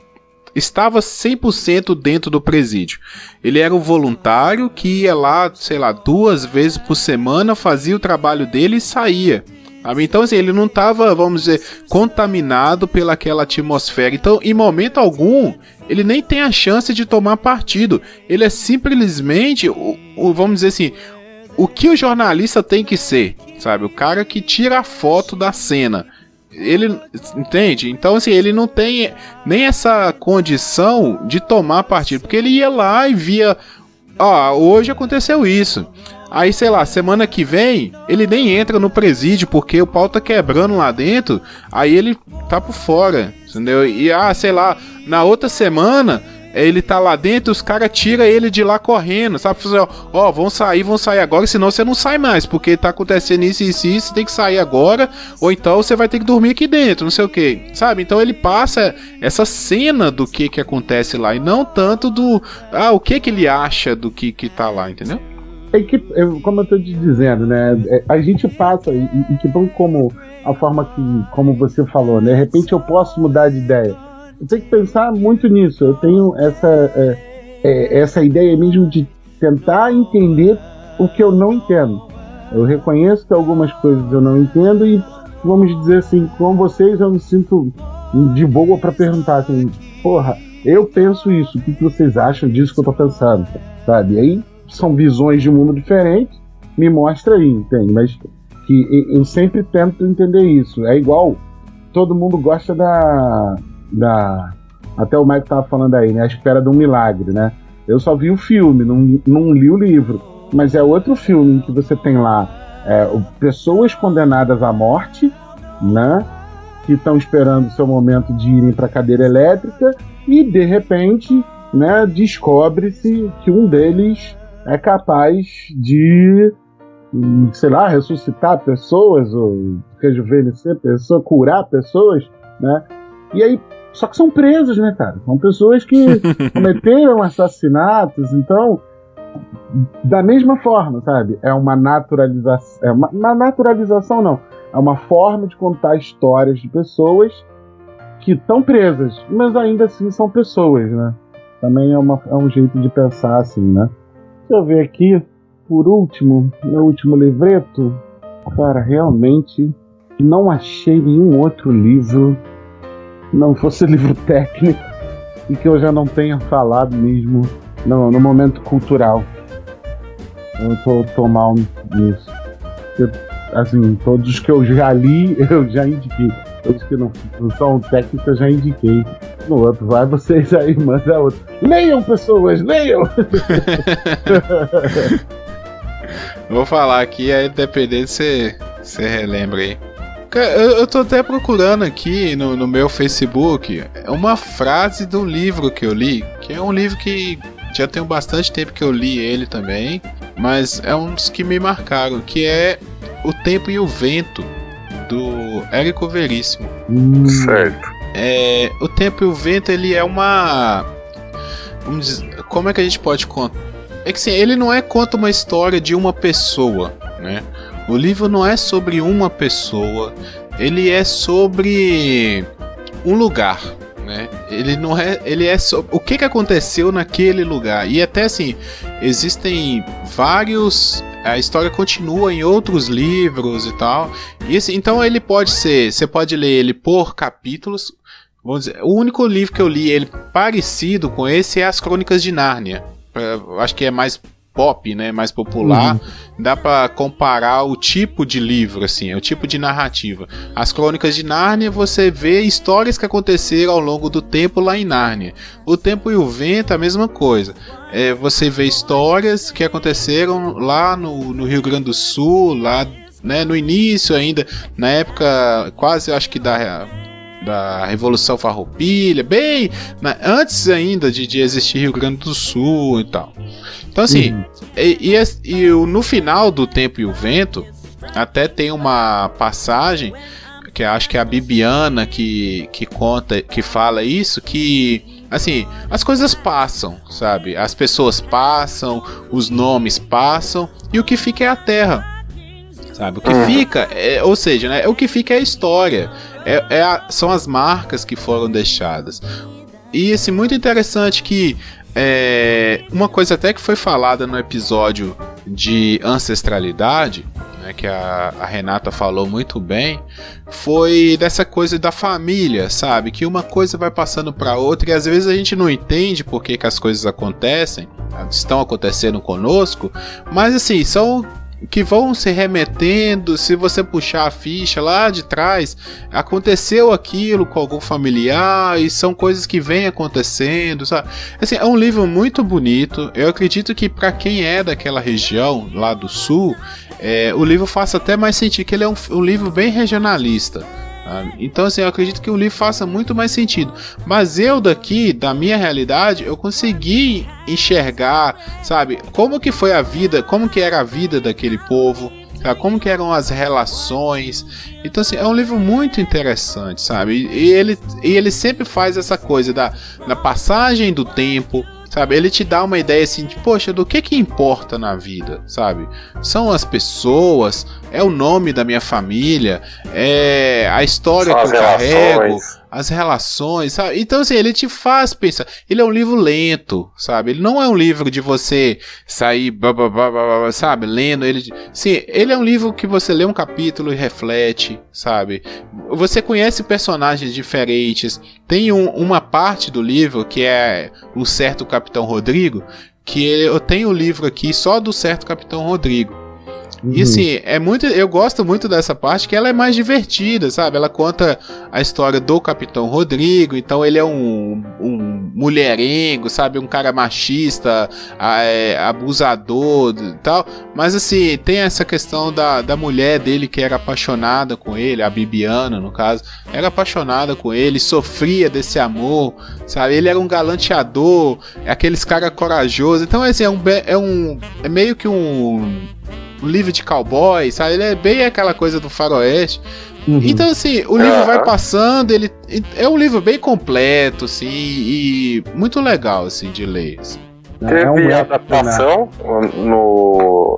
estava 100% dentro do presídio. Ele era um voluntário que ia lá, sei lá, 2 vezes por semana, fazia o trabalho dele e saía. Então, assim, ele não estava, vamos dizer, contaminado pelaquela atmosfera. Então, em momento algum, ele nem tem a chance de tomar partido. Ele é simplesmente, vamos dizer assim, o que o jornalista tem que ser, sabe? O cara que tira a foto da cena. Ele, entende? Então, assim, ele não tem nem essa condição de tomar partido, porque ele ia lá e via, hoje aconteceu isso. Aí, sei lá, semana que vem, ele nem entra no presídio, porque o pau tá quebrando lá dentro, aí ele tá por fora, entendeu? E, sei lá, na outra semana, ele tá lá dentro, os caras tiram ele de lá correndo, sabe? Vão sair agora, senão você não sai mais, porque tá acontecendo isso e isso, você tem que sair agora, ou então você vai ter que dormir aqui dentro, não sei o que, sabe? Então ele passa essa cena do que acontece lá, e não tanto do, o que ele acha do que tá lá, entendeu? É que, como eu tô te dizendo, né, a gente passa, e que bom como a forma que, como você falou, né, de repente eu posso mudar de ideia. Eu tenho que pensar muito nisso. Eu tenho essa ideia mesmo de tentar entender o que eu não entendo. Eu reconheço que algumas coisas eu não entendo e, vamos dizer assim, com vocês eu me sinto de boa para perguntar assim, porra, eu penso isso, o que vocês acham disso que eu tô pensando, sabe? Aí são visões de mundo diferentes, me mostra aí, entende? Mas que eu sempre tento entender isso. É igual, todo mundo gosta até o Mike tava falando aí, né? A Espera de um Milagre, né? Eu só vi o filme, não li o livro. Mas é outro filme em que você tem lá pessoas condenadas à morte, né? Que estão esperando o seu momento de irem para a cadeira elétrica e, de repente, né, descobre-se que um deles é capaz de, sei lá, ressuscitar pessoas ou rejuvenescer pessoas, curar pessoas, né? E aí, só que são presos, né, cara? São pessoas que cometeram assassinatos, então, da mesma forma, sabe? É uma naturalização, uma naturalização não, é uma forma de contar histórias de pessoas que estão presas, mas ainda assim são pessoas, né? Também é um jeito de pensar assim, né? Deixa eu ver aqui, por último, meu último livreto. Cara, realmente não achei nenhum outro livro, não fosse livro técnico, e que eu já não tenha falado mesmo no momento cultural. Eu tô mal nisso. Assim, todos os que eu já li, eu já indiquei. Todos que não são técnicos, eu já indiquei. No outro, vai vocês aí, manda outro. Leiam, pessoas, leiam! Vou falar aqui, aí dependendo você relembra aí. Eu tô até procurando aqui no meu Facebook uma frase do livro que eu li, que é um livro que já tem bastante tempo que eu li ele também, mas é um dos que me marcaram, que é O Tempo e o Vento, do Érico Veríssimo. Certo. O Tempo e o Vento, ele é uma... Vamos dizer, como é que a gente pode contar? É que assim, ele não conta uma história de uma pessoa, né? O livro não é sobre uma pessoa, ele é sobre um lugar, né? Ele não é, ele é só o que aconteceu naquele lugar. E até assim, existem vários, a história continua em outros livros e tal. E assim, então ele pode ser, você pode ler ele por capítulos. Vamos dizer, o único livro que eu li ele parecido com esse é As Crônicas de Nárnia. Eu acho que é mais pop, né, mais popular. Dá pra comparar o tipo de livro, assim, o tipo de narrativa. As Crônicas de Nárnia, você vê histórias que aconteceram ao longo do tempo lá em Nárnia. O Tempo e o Vento, a mesma coisa. Você vê histórias que aconteceram lá no Rio Grande do Sul, lá, né, no início ainda, na época quase, acho que da Revolução Farroupilha, bem antes ainda de existir Rio Grande do Sul e tal. Então assim, no final do Tempo e o Vento, até tem uma passagem, que acho que é a Bibiana que conta, que fala isso, que assim, as coisas passam, sabe? As pessoas passam, os nomes passam, e o que fica é a terra, sabe? O que fica, ou seja, né, o que fica é a história, são as marcas que foram deixadas. E assim, muito interessante que uma coisa até que foi falada no episódio de ancestralidade, né, que a Renata falou muito bem, foi dessa coisa da família, sabe? Que uma coisa vai passando para outra e às vezes a gente não entende por que as coisas acontecem, estão acontecendo conosco, mas assim, são que vão se remetendo. Se você puxar a ficha lá de trás, aconteceu aquilo com algum familiar e são coisas que vêm acontecendo, sabe? Assim, é um livro muito bonito. Eu acredito que para quem é daquela região lá do sul, o livro faça até mais sentido, que ele é um livro bem regionalista. Então assim, eu acredito que o livro faça muito mais sentido. Mas eu daqui, da minha realidade, eu consegui enxergar, sabe, como que foi a vida, como que era a vida daquele povo, sabe? Como que eram as relações. Então assim, é um livro muito interessante, sabe? E ele sempre faz essa coisa da passagem do tempo, sabe? Ele te dá uma ideia assim de, poxa, do que importa na vida, sabe? São as pessoas, é o nome da minha família, é a história que eu carrego, as relações, sabe? Então assim, ele te faz pensar. Ele é um livro lento, sabe? Ele não é um livro de você sair, sabe? Lendo ele. Sim, ele é um livro que você lê um capítulo e reflete, sabe? Você conhece personagens diferentes. Tem uma parte do livro que é o Certo Capitão Rodrigo, que eu tenho o livro aqui só do Certo Capitão Rodrigo. E assim, eu gosto muito dessa parte, que ela é mais divertida, sabe? Ela conta a história do Capitão Rodrigo, então ele é um mulherengo, sabe? Um cara machista, abusador e tal. Mas assim, tem essa questão da mulher dele que era apaixonada com ele, a Bibiana no caso, era apaixonada com ele, sofria desse amor, sabe? Ele era um galanteador, aqueles cara corajosos. Então assim, é meio que um livro de cowboy, sabe? Ele é bem aquela coisa do faroeste. Então assim, o livro vai passando, ele é um livro bem completo, assim, e muito legal, assim, de ler, assim. Teve adaptação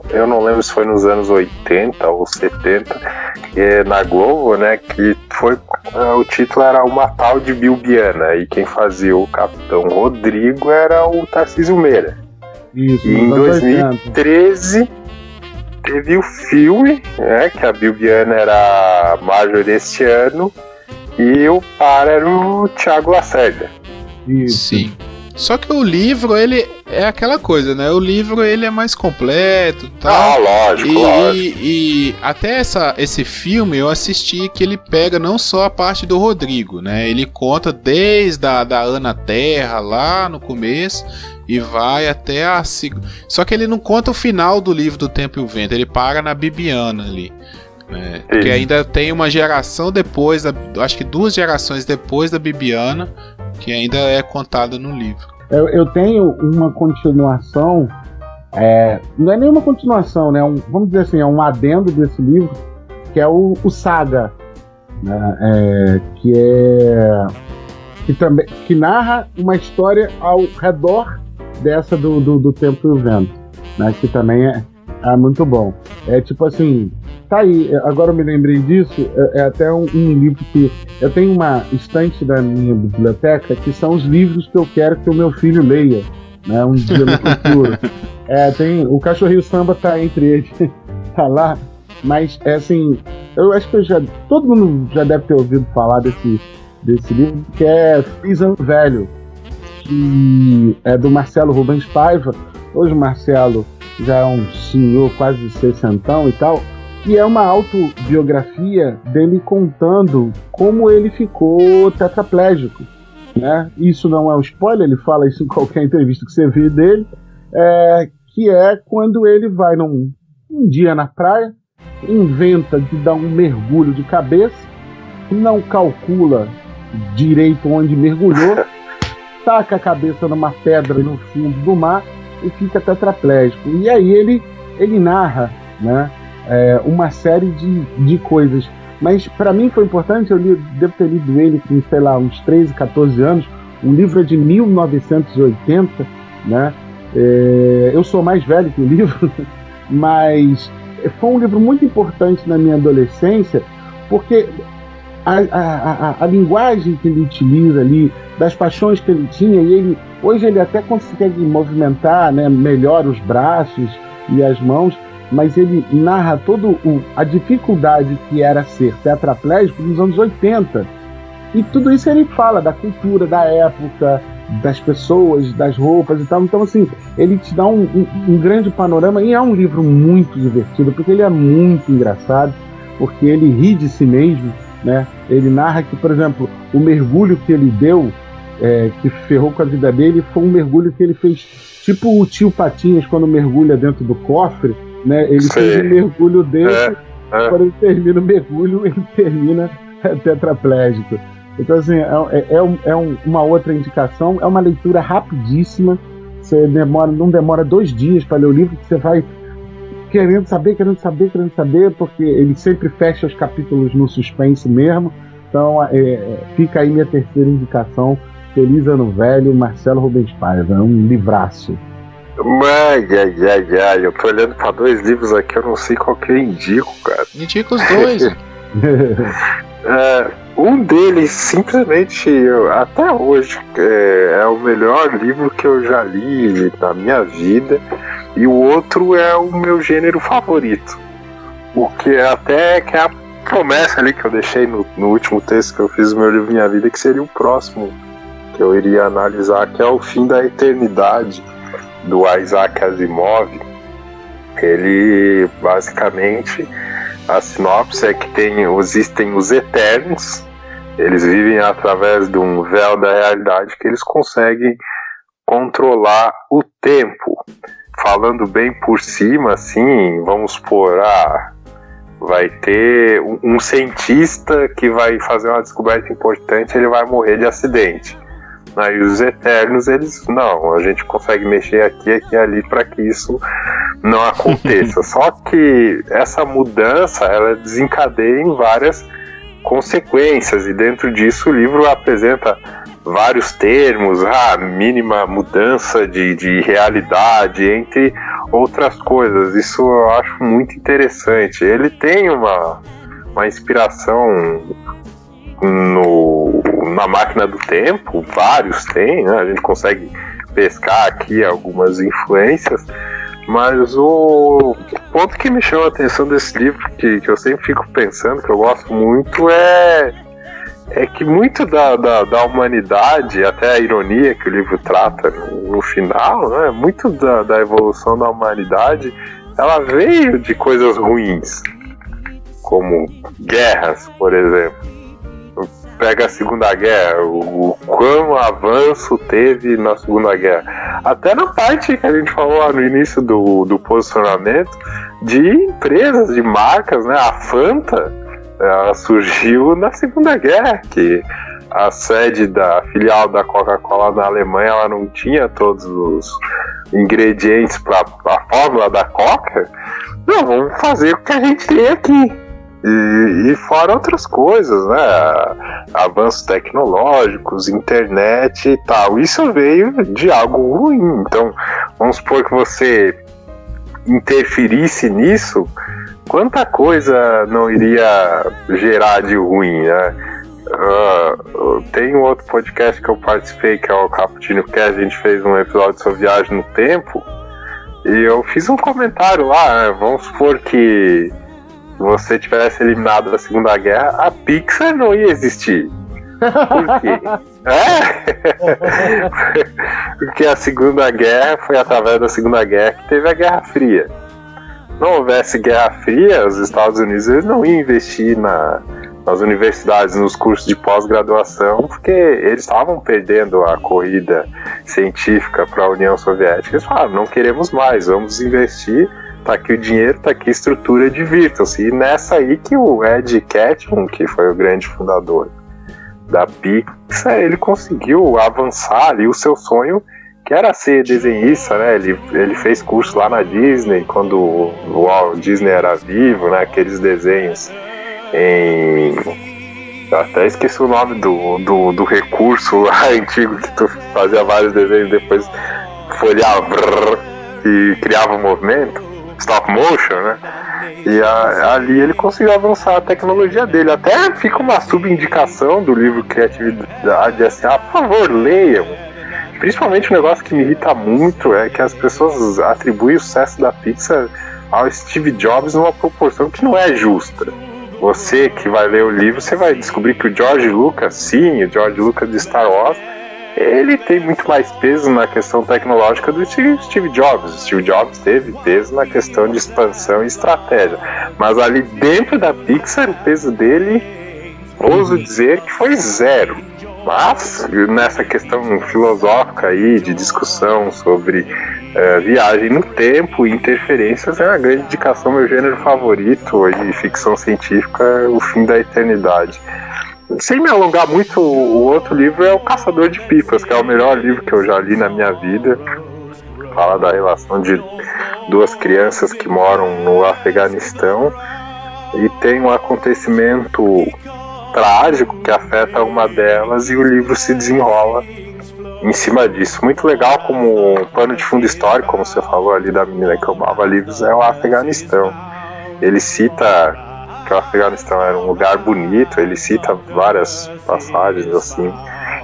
eu não lembro se foi nos anos 80 ou 70, na Globo, né, que foi, o título era Uma Tal de Bibiana, e quem fazia o Capitão Rodrigo era o Tarcísio Meira. Isso, e em 2013 teve o filme, né, que a Bibiana era a Marjorie este ano e o par era o Thiago Lacerda. Isso. Sim. Só que o livro, ele é aquela coisa, né? O livro, ele é mais completo, tal. Lógico, lógico. E até esse filme eu assisti, que ele pega não só a parte do Rodrigo, né? Ele conta desde da Ana Terra, lá no começo, e vai até a... Só que ele não conta o final do livro do Tempo e o Vento, ele para na Bibiana ali. Né? Que ainda tem uma geração depois, acho que 2 gerações depois da Bibiana, que ainda é contada no livro. Eu tenho uma continuação, não é nenhuma continuação, né? Vamos dizer assim, é um adendo desse livro, que é o Saga, né? Que narra uma história ao redor dessa do Tempo e o Vento, né? Que também é muito bom. É tipo assim, tá aí, agora eu me lembrei disso, é até um livro que... Eu tenho uma estante da minha biblioteca que são os livros que eu quero que o meu filho leia, né, um dia no futuro. Tem, o Cachorrinho Samba tá entre eles, tá lá, mas assim, eu acho que todo mundo já deve ter ouvido falar desse livro, que é Feliz Ano Velho, que é do Marcelo Rubens Paiva. Hoje o Marcelo já é um senhor quase sessentão e tal, e é uma autobiografia dele contando como ele ficou tetraplégico, né? Isso não é um spoiler, ele fala isso em qualquer entrevista que você vê dele, que é quando ele vai um dia na praia, inventa de dar um mergulho de cabeça, não calcula direito onde mergulhou, taca a cabeça numa pedra no fundo do mar e fica tetraplégico. E aí ele narra, né, uma série de coisas. Mas para mim foi importante, devo ter lido ele com, sei lá, uns 13, 14 anos. O livro é de 1980, né? Eu sou mais velho que o livro, mas foi um livro muito importante na minha adolescência, porque a linguagem que ele utiliza ali, das paixões que ele tinha, e hoje ele até consegue movimentar, né, melhor os braços e as mãos, mas ele narra toda a dificuldade que era ser tetraplégico nos anos 80. E tudo isso ele fala da cultura da época, das pessoas, das roupas e tal. Então, assim, ele te dá um grande panorama, e é um livro muito divertido, porque ele é muito engraçado, porque ele ri de si mesmo, né? Ele narra que, por exemplo, o mergulho que ele deu, que ferrou com a vida dele, foi um mergulho que ele fez, tipo o tio Patinhas quando mergulha dentro do cofre, né? Ele fez um mergulho desse, quando ele termina o mergulho, ele termina tetraplégico. Então, assim, uma outra indicação, é uma leitura rapidíssima, não demora 2 dias para ler o livro, que você vai querendo saber, porque ele sempre fecha os capítulos no suspense mesmo. Então, fica aí minha terceira indicação, Feliz Ano Velho, Marcelo Rubens Paiva, é um livraço. Eu tô olhando pra 2 livros aqui, eu não sei qual que eu indico, cara. Indica os 2. Um deles, simplesmente, até hoje, é o melhor livro que eu já li na minha vida, e o outro é o meu gênero favorito. O que é a promessa ali que eu deixei no último texto que eu fiz do meu livro Minha Vida, que seria o próximo que eu iria analisar, que é O Fim da Eternidade, do Isaac Asimov. Ele, basicamente, a sinopse é que existem os Eternos. Eles vivem através de um véu da realidade que eles conseguem controlar o tempo. Falando bem por cima, assim, vamos supor, vai ter um cientista que vai fazer uma descoberta importante, ele vai morrer de acidente. Aí os Eternos, a gente consegue mexer aqui e ali para que isso não aconteça. Só que essa mudança, ela desencadeia em várias consequências, e dentro disso o livro apresenta vários termos, mínima mudança de realidade, entre outras coisas. Isso eu acho muito interessante. Ele tem uma inspiração na Máquina do Tempo, vários tem, né? A gente consegue pescar aqui algumas influências, mas o ponto que me chama a atenção desse livro, que eu sempre fico pensando, que eu gosto muito, é que muito da humanidade, até a ironia que o livro trata no final, né? Muito da evolução da humanidade, ela veio de coisas ruins, como guerras, por exemplo. Pega a Segunda Guerra, o quão avanço teve na Segunda Guerra. Até na parte que a gente falou lá no início do posicionamento de empresas, de marcas, né? A Fanta, ela surgiu na Segunda Guerra, que a sede da filial da Coca-Cola na Alemanha, ela não tinha todos os ingredientes para a fórmula da Coca. Não, vamos fazer o que a gente tem aqui. E fora outras coisas, né? Avanços tecnológicos, internet e tal. Isso veio de algo ruim. Então, vamos supor que você interferisse nisso, quanta coisa não iria gerar de ruim, né? Tem um outro podcast que eu participei, que é o Cappuccino Cast, a gente fez um episódio sobre viagem no tempo, e eu fiz um comentário lá, né? Vamos supor que você tivesse eliminado a Segunda Guerra, a Pixar não ia existir. Por quê? Porque a Segunda Guerra foi através da Segunda Guerra que teve a Guerra Fria. Não houvesse Guerra Fria, os Estados Unidos eles não iam investir nas universidades, nos cursos de pós-graduação, porque eles estavam perdendo a corrida científica para a União Soviética. Eles falaram, não queremos mais, vamos investir, tá aqui o dinheiro, tá aqui a estrutura, divirtam-se. E nessa aí que o Ed Catmull, que foi o grande fundador da Pixar, ele conseguiu avançar ali o seu sonho, que era ser desenhista, né? Ele fez curso lá na Disney, quando o Walt Disney era vivo, né? Aqueles desenhos eu até esqueci o nome do recurso lá antigo, que tu fazia vários desenhos, depois folheava e criava um movimento, stop motion, né? E ali ele conseguiu avançar a tecnologia dele. Até fica uma subindicação do livro Criatividade S.A. Por favor, leiam. Principalmente um negócio que me irrita muito é que as pessoas atribuem o sucesso da Pixar ao Steve Jobs numa proporção que não é justa. Você que vai ler o livro, você vai descobrir que o George Lucas, sim, o George Lucas de Star Wars, ele tem muito mais peso na questão tecnológica do Steve Jobs. O Steve Jobs teve peso na questão de expansão e estratégia. Mas ali dentro da Pixar, o peso dele, ouso dizer que foi zero. Mas nessa questão filosófica aí, de discussão sobre viagem no tempo e interferências, é uma grande indicação, meu gênero favorito de ficção científica, O Fim da Eternidade. Sem me alongar muito, o outro livro é O Caçador de Pipas, que é o melhor livro que eu já li na minha vida. Fala da relação de duas crianças que moram no Afeganistão e tem um acontecimento trágico que afeta uma delas e o livro se desenrola em cima disso. Muito legal como pano de fundo histórico, como você falou ali da menina que roubava livros, é o Afeganistão. Ele cita que o Afeganistão era um lugar bonito, ele cita várias passagens assim,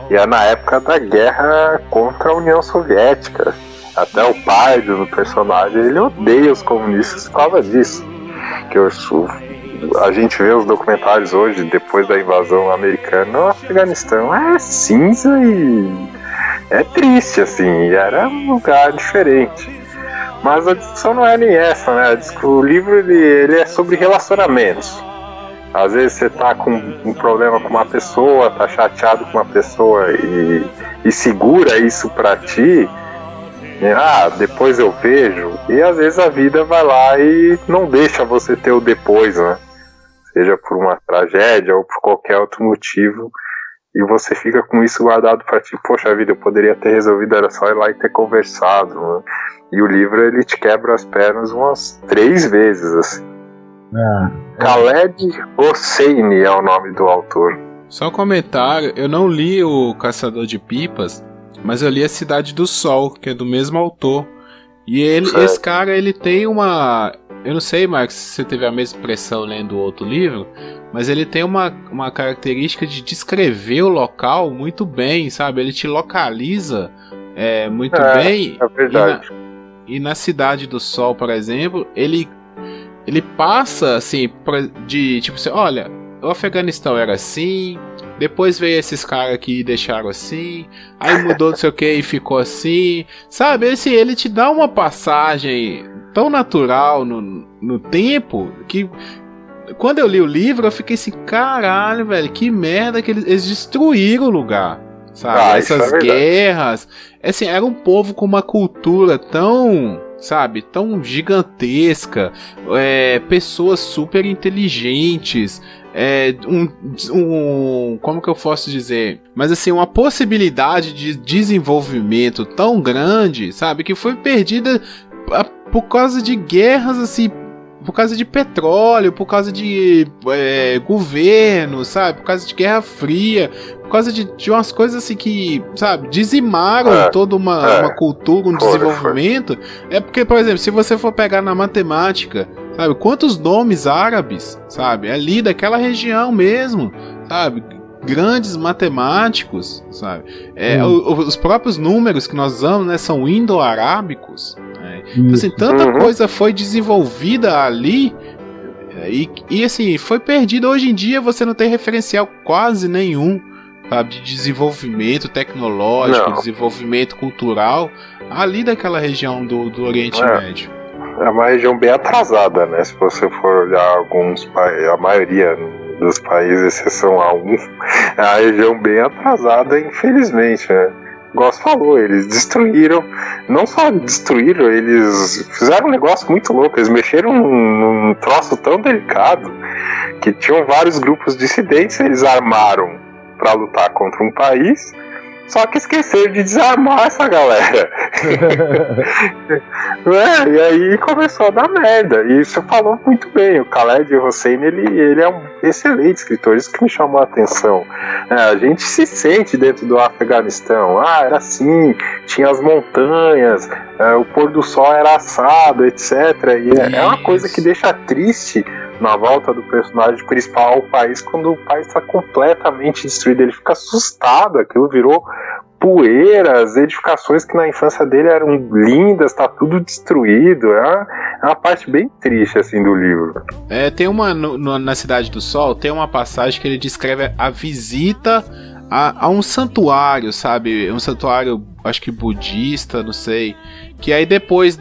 e é na época da guerra contra a União Soviética. Até o pai do personagem, ele odeia os comunistas por causa disso. A gente vê os documentários hoje, depois da invasão americana, o Afeganistão é cinza e é triste, assim, e era um lugar diferente. Mas a discussão não é nem essa, né? O livro ele é sobre relacionamentos. Às vezes você tá com um problema com uma pessoa, tá chateado com uma pessoa e segura isso pra ti, depois eu vejo, e às vezes a vida vai lá e não deixa você ter o depois, né? Seja por uma tragédia ou por qualquer outro motivo, e você fica com isso guardado pra ti. Poxa vida, eu poderia ter resolvido, era só ir lá e ter conversado, né? E o livro ele te quebra as pernas umas 3 vezes, assim. Khaled Hosseini é o nome do autor. Só um comentário, eu não li O Caçador de Pipas, mas eu li A Cidade do Sol, que é do mesmo autor. E esse cara, ele tem uma... Eu não sei, Marcos, se você teve a mesma impressão lendo o outro livro, mas ele tem uma característica de descrever o local muito bem, sabe? Ele te localiza muito bem. É verdade. E na Cidade do Sol, por exemplo, ele passa assim, de tipo assim, olha, o Afeganistão era assim, depois veio esses caras aqui e deixaram assim, aí mudou não sei o que e ficou assim, sabe? Ele te dá uma passagem tão natural no tempo que quando eu li o livro eu fiquei assim, caralho, velho, que merda que eles destruíram o lugar, sabe? Essas guerras, assim, era um povo com uma cultura tão, sabe, tão gigantesca, pessoas super inteligentes, como que eu posso dizer? Mas assim, uma possibilidade de desenvolvimento tão grande, sabe, que foi perdida por causa de guerras, assim, por causa de petróleo, por causa de governo, sabe, por causa de Guerra Fria, por causa de umas coisas assim que, sabe, dizimaram toda uma cultura, um desenvolvimento. É porque, por exemplo, se você for pegar na matemática, sabe? Quantos nomes árabes, sabe? Ali daquela região mesmo, sabe? Grandes matemáticos, sabe? Os próprios números que nós usamos, né, são indo-arábicos. Né? Então, assim, tanta coisa foi desenvolvida ali e assim, foi perdida. Hoje em dia você não tem referencial quase nenhum, sabe, de desenvolvimento tecnológico, desenvolvimento cultural ali daquela região do Oriente Médio. É uma região bem atrasada, né? Se você for olhar alguns países, a maioria dos países, exceção a um, é uma região bem atrasada, infelizmente, né? Igual você falou, eles destruíram, não só destruíram, eles fizeram um negócio muito louco, eles mexeram num troço tão delicado que tinham vários grupos dissidentes, eles armaram para lutar contra um país, só que esqueceram de desarmar essa galera. E aí começou a dar merda. E você falou muito bem, o Khaled Hosseini, ele é um excelente escritor, isso que me chamou a atenção. A gente se sente dentro do Afeganistão, era assim, tinha as montanhas, o pôr do sol era assado, etc. E é uma coisa que deixa triste na volta do personagem principal ao país, quando o país está completamente destruído, ele fica assustado, aquilo virou poeira, as edificações que na infância dele eram lindas, está tudo destruído, é uma parte bem triste assim do livro. Tem uma, na Cidade do Sol, tem uma passagem que ele descreve a visita a um santuário, sabe, um santuário, acho que budista, não sei, que aí depois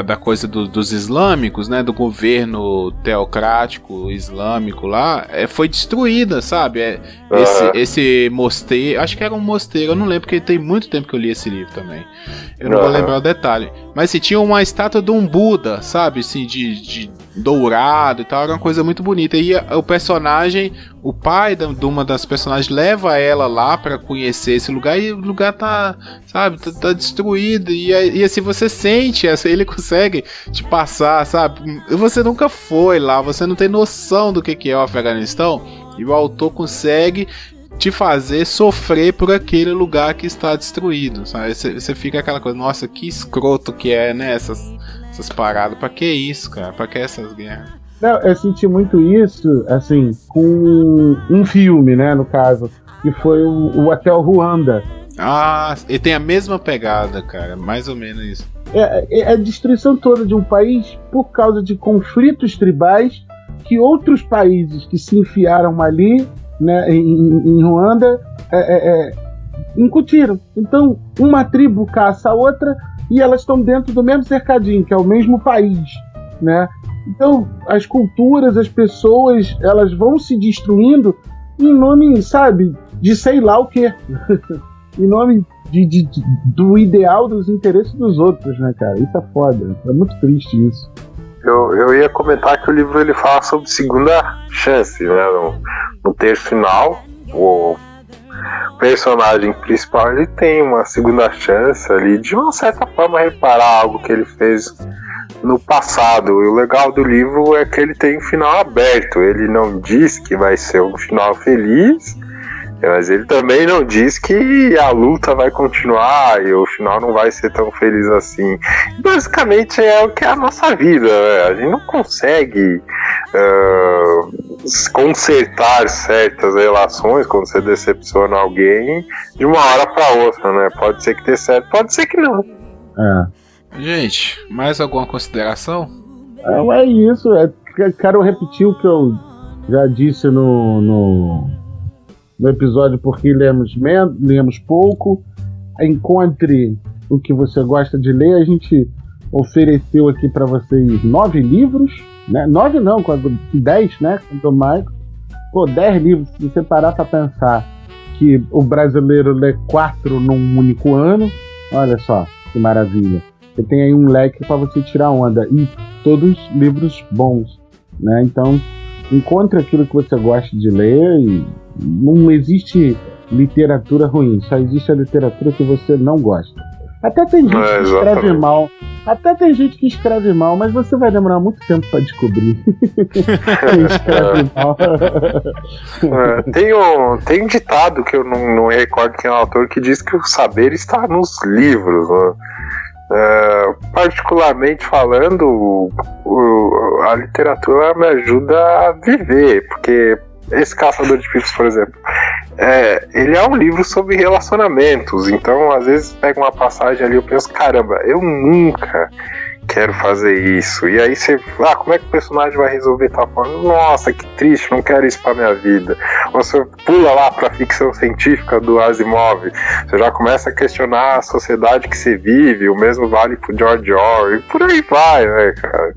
da coisa dos islâmicos, né, do governo teocrático islâmico lá, foi destruída, sabe? Esse mosteiro, acho que era um mosteiro, eu não lembro, porque tem muito tempo que eu li esse livro também. Eu não vou lembrar o detalhe. Mas se tinha uma estátua de um Buda, sabe? Assim, de dourado e tal, era uma coisa muito bonita. E o personagem, o pai de uma das personagens leva ela lá pra conhecer esse lugar, e o lugar tá, sabe, tá destruído. E assim, você sente, ele consegue te passar, sabe? Você nunca foi lá, você não tem noção do que é o Afeganistão, e o autor consegue te fazer sofrer por aquele lugar que está destruído, sabe? Você fica aquela coisa, nossa, que escroto que é, né, essas paradas, pra que isso, cara? Pra que essas guerras? Não, eu senti muito isso, assim, com um filme, né, no caso, que foi o Hotel Ruanda. Ele tem a mesma pegada, cara, mais ou menos isso. É a destruição toda de um país por causa de conflitos tribais que outros países que se enfiaram ali, né, em Ruanda, incutiram. Então, uma tribo caça a outra e elas estão dentro do mesmo cercadinho, que é o mesmo país, né? Então, as culturas, as pessoas, elas vão se destruindo em nome, sabe, de sei lá o quê. Em nome do ideal, dos interesses dos outros, né, cara? Isso é foda. É muito triste isso. Eu ia comentar que o livro ele fala sobre segunda chance, né? No texto final, o personagem principal ele tem uma segunda chance ali, de uma certa forma reparar algo que ele fez no passado. E o legal do livro é que ele tem um final aberto. Ele não diz que vai ser um final feliz, mas ele também não diz que a luta vai continuar e o final não vai ser tão feliz assim. Basicamente é o que é a nossa vida, né? A gente não consegue consertar certas relações quando você decepciona alguém de uma hora para outra, né? Pode ser que dê certo, pode ser que não. Gente, mais alguma consideração? É isso. Quero repetir o que eu já disse no episódio Porque lemos pouco. Encontre o que você gosta de ler. A gente ofereceu aqui para vocês 9 livros, né? 9 não, 10, né? Do Michael. 10 livros, se você parar para pensar que o brasileiro lê 4 num único ano, olha só que maravilha. Você tem aí um leque para você tirar onda, e todos livros bons, né? Então, encontre aquilo que você gosta de ler, e não existe literatura ruim, só existe a literatura que você não gosta. Até tem gente que escreve mal. Até tem gente que escreve mal, mas você vai demorar muito tempo para descobrir. Quem escreve mal. Tem um ditado que eu não recordo quem é o autor, que diz que o saber está nos livros, né? Particularmente falando, a literatura me ajuda a viver, porque esse Caçador de Pipas, por exemplo, ele é um livro sobre relacionamentos, então às vezes pega uma passagem ali e eu penso, caramba, eu nunca quero fazer isso, e aí você, como é que o personagem vai resolver tal forma? Nossa, que triste, não quero isso pra minha vida. Ou você pula lá pra ficção científica do Asimov, você já começa a questionar a sociedade que você vive, o mesmo vale pro George Orwell, e por aí vai, né, cara?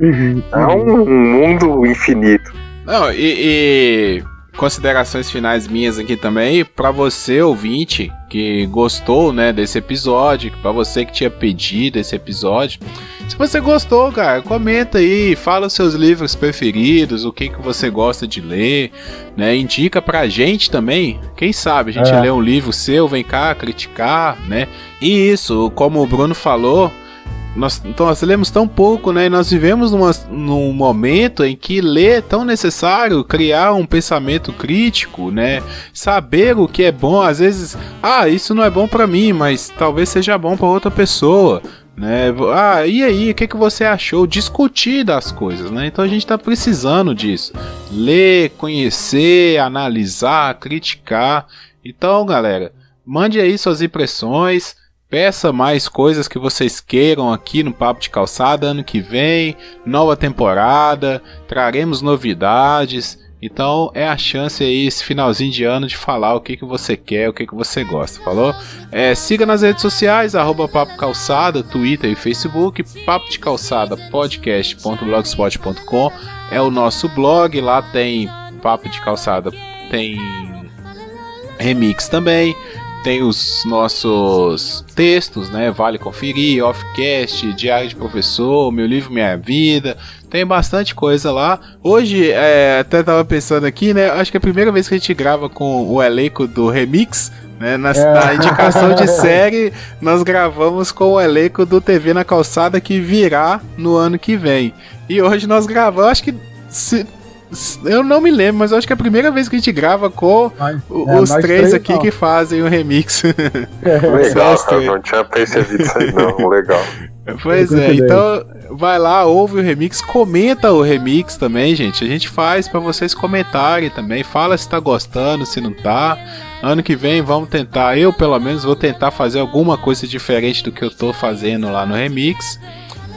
É um mundo infinito. Não, e considerações finais minhas aqui também, pra você, ouvinte, que gostou, né, desse episódio, pra você que tinha pedido esse episódio. Se você gostou, cara, comenta aí, fala os seus livros preferidos, o que você gosta de ler, né, indica pra gente também, quem sabe a gente lê um livro seu, vem cá criticar, né, e isso, como o Bruno falou, nós lemos tão pouco, né? E nós vivemos num momento em que ler é tão necessário, criar um pensamento crítico, né? Saber o que é bom, às vezes, isso não é bom pra mim, mas talvez seja bom pra outra pessoa, né? E aí, o que você achou? Discutir das coisas, né? Então a gente tá precisando disso. Ler, conhecer, analisar, criticar. Então, galera, mande aí suas impressões. Peça mais coisas que vocês queiram aqui no Papo de Calçada. Ano que vem, nova temporada, traremos novidades. Então é a chance aí, esse finalzinho de ano, de falar o que você quer, o que você gosta, falou? Siga nas redes sociais, @Papo Calçada, Twitter e Facebook. Papo de Calçada podcast.blogspot.com é o nosso blog. Lá tem Papo de Calçada, tem remix também. Tem os nossos textos, né? Vale conferir, Offcast, Diário de Professor, Meu Livro Minha Vida. Tem bastante coisa lá. Hoje, até tava pensando aqui, né? Acho que é a primeira vez que a gente grava com o elenco do Remix, né? Na indicação de série, nós gravamos com o elenco do TV na Calçada, que virá no ano que vem. E hoje nós gravamos, acho que... Eu não me lembro, mas eu acho que é a primeira vez que a gente grava com os três aqui que fazem o remix. Legal, cara, não tinha percebido isso aí não, legal. Pois então vai lá, ouve o remix, comenta o remix também, gente. A gente faz pra vocês comentarem também, fala se tá gostando, se não tá. Ano que vem vamos tentar, eu pelo menos vou tentar fazer alguma coisa diferente do que eu tô fazendo lá no remix.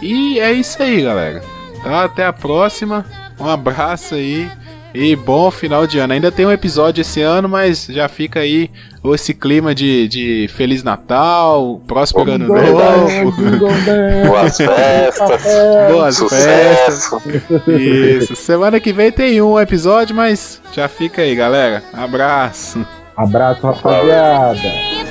E é isso aí, galera. Tá, até a próxima. Um abraço aí e bom final de ano. Ainda tem um episódio esse ano, mas já fica aí esse clima de Feliz Natal, próspero ano novo. Boas festas. Boas festas. Isso. Semana que vem tem um episódio, mas já fica aí, galera. Abraço. Abraço, rapaziada.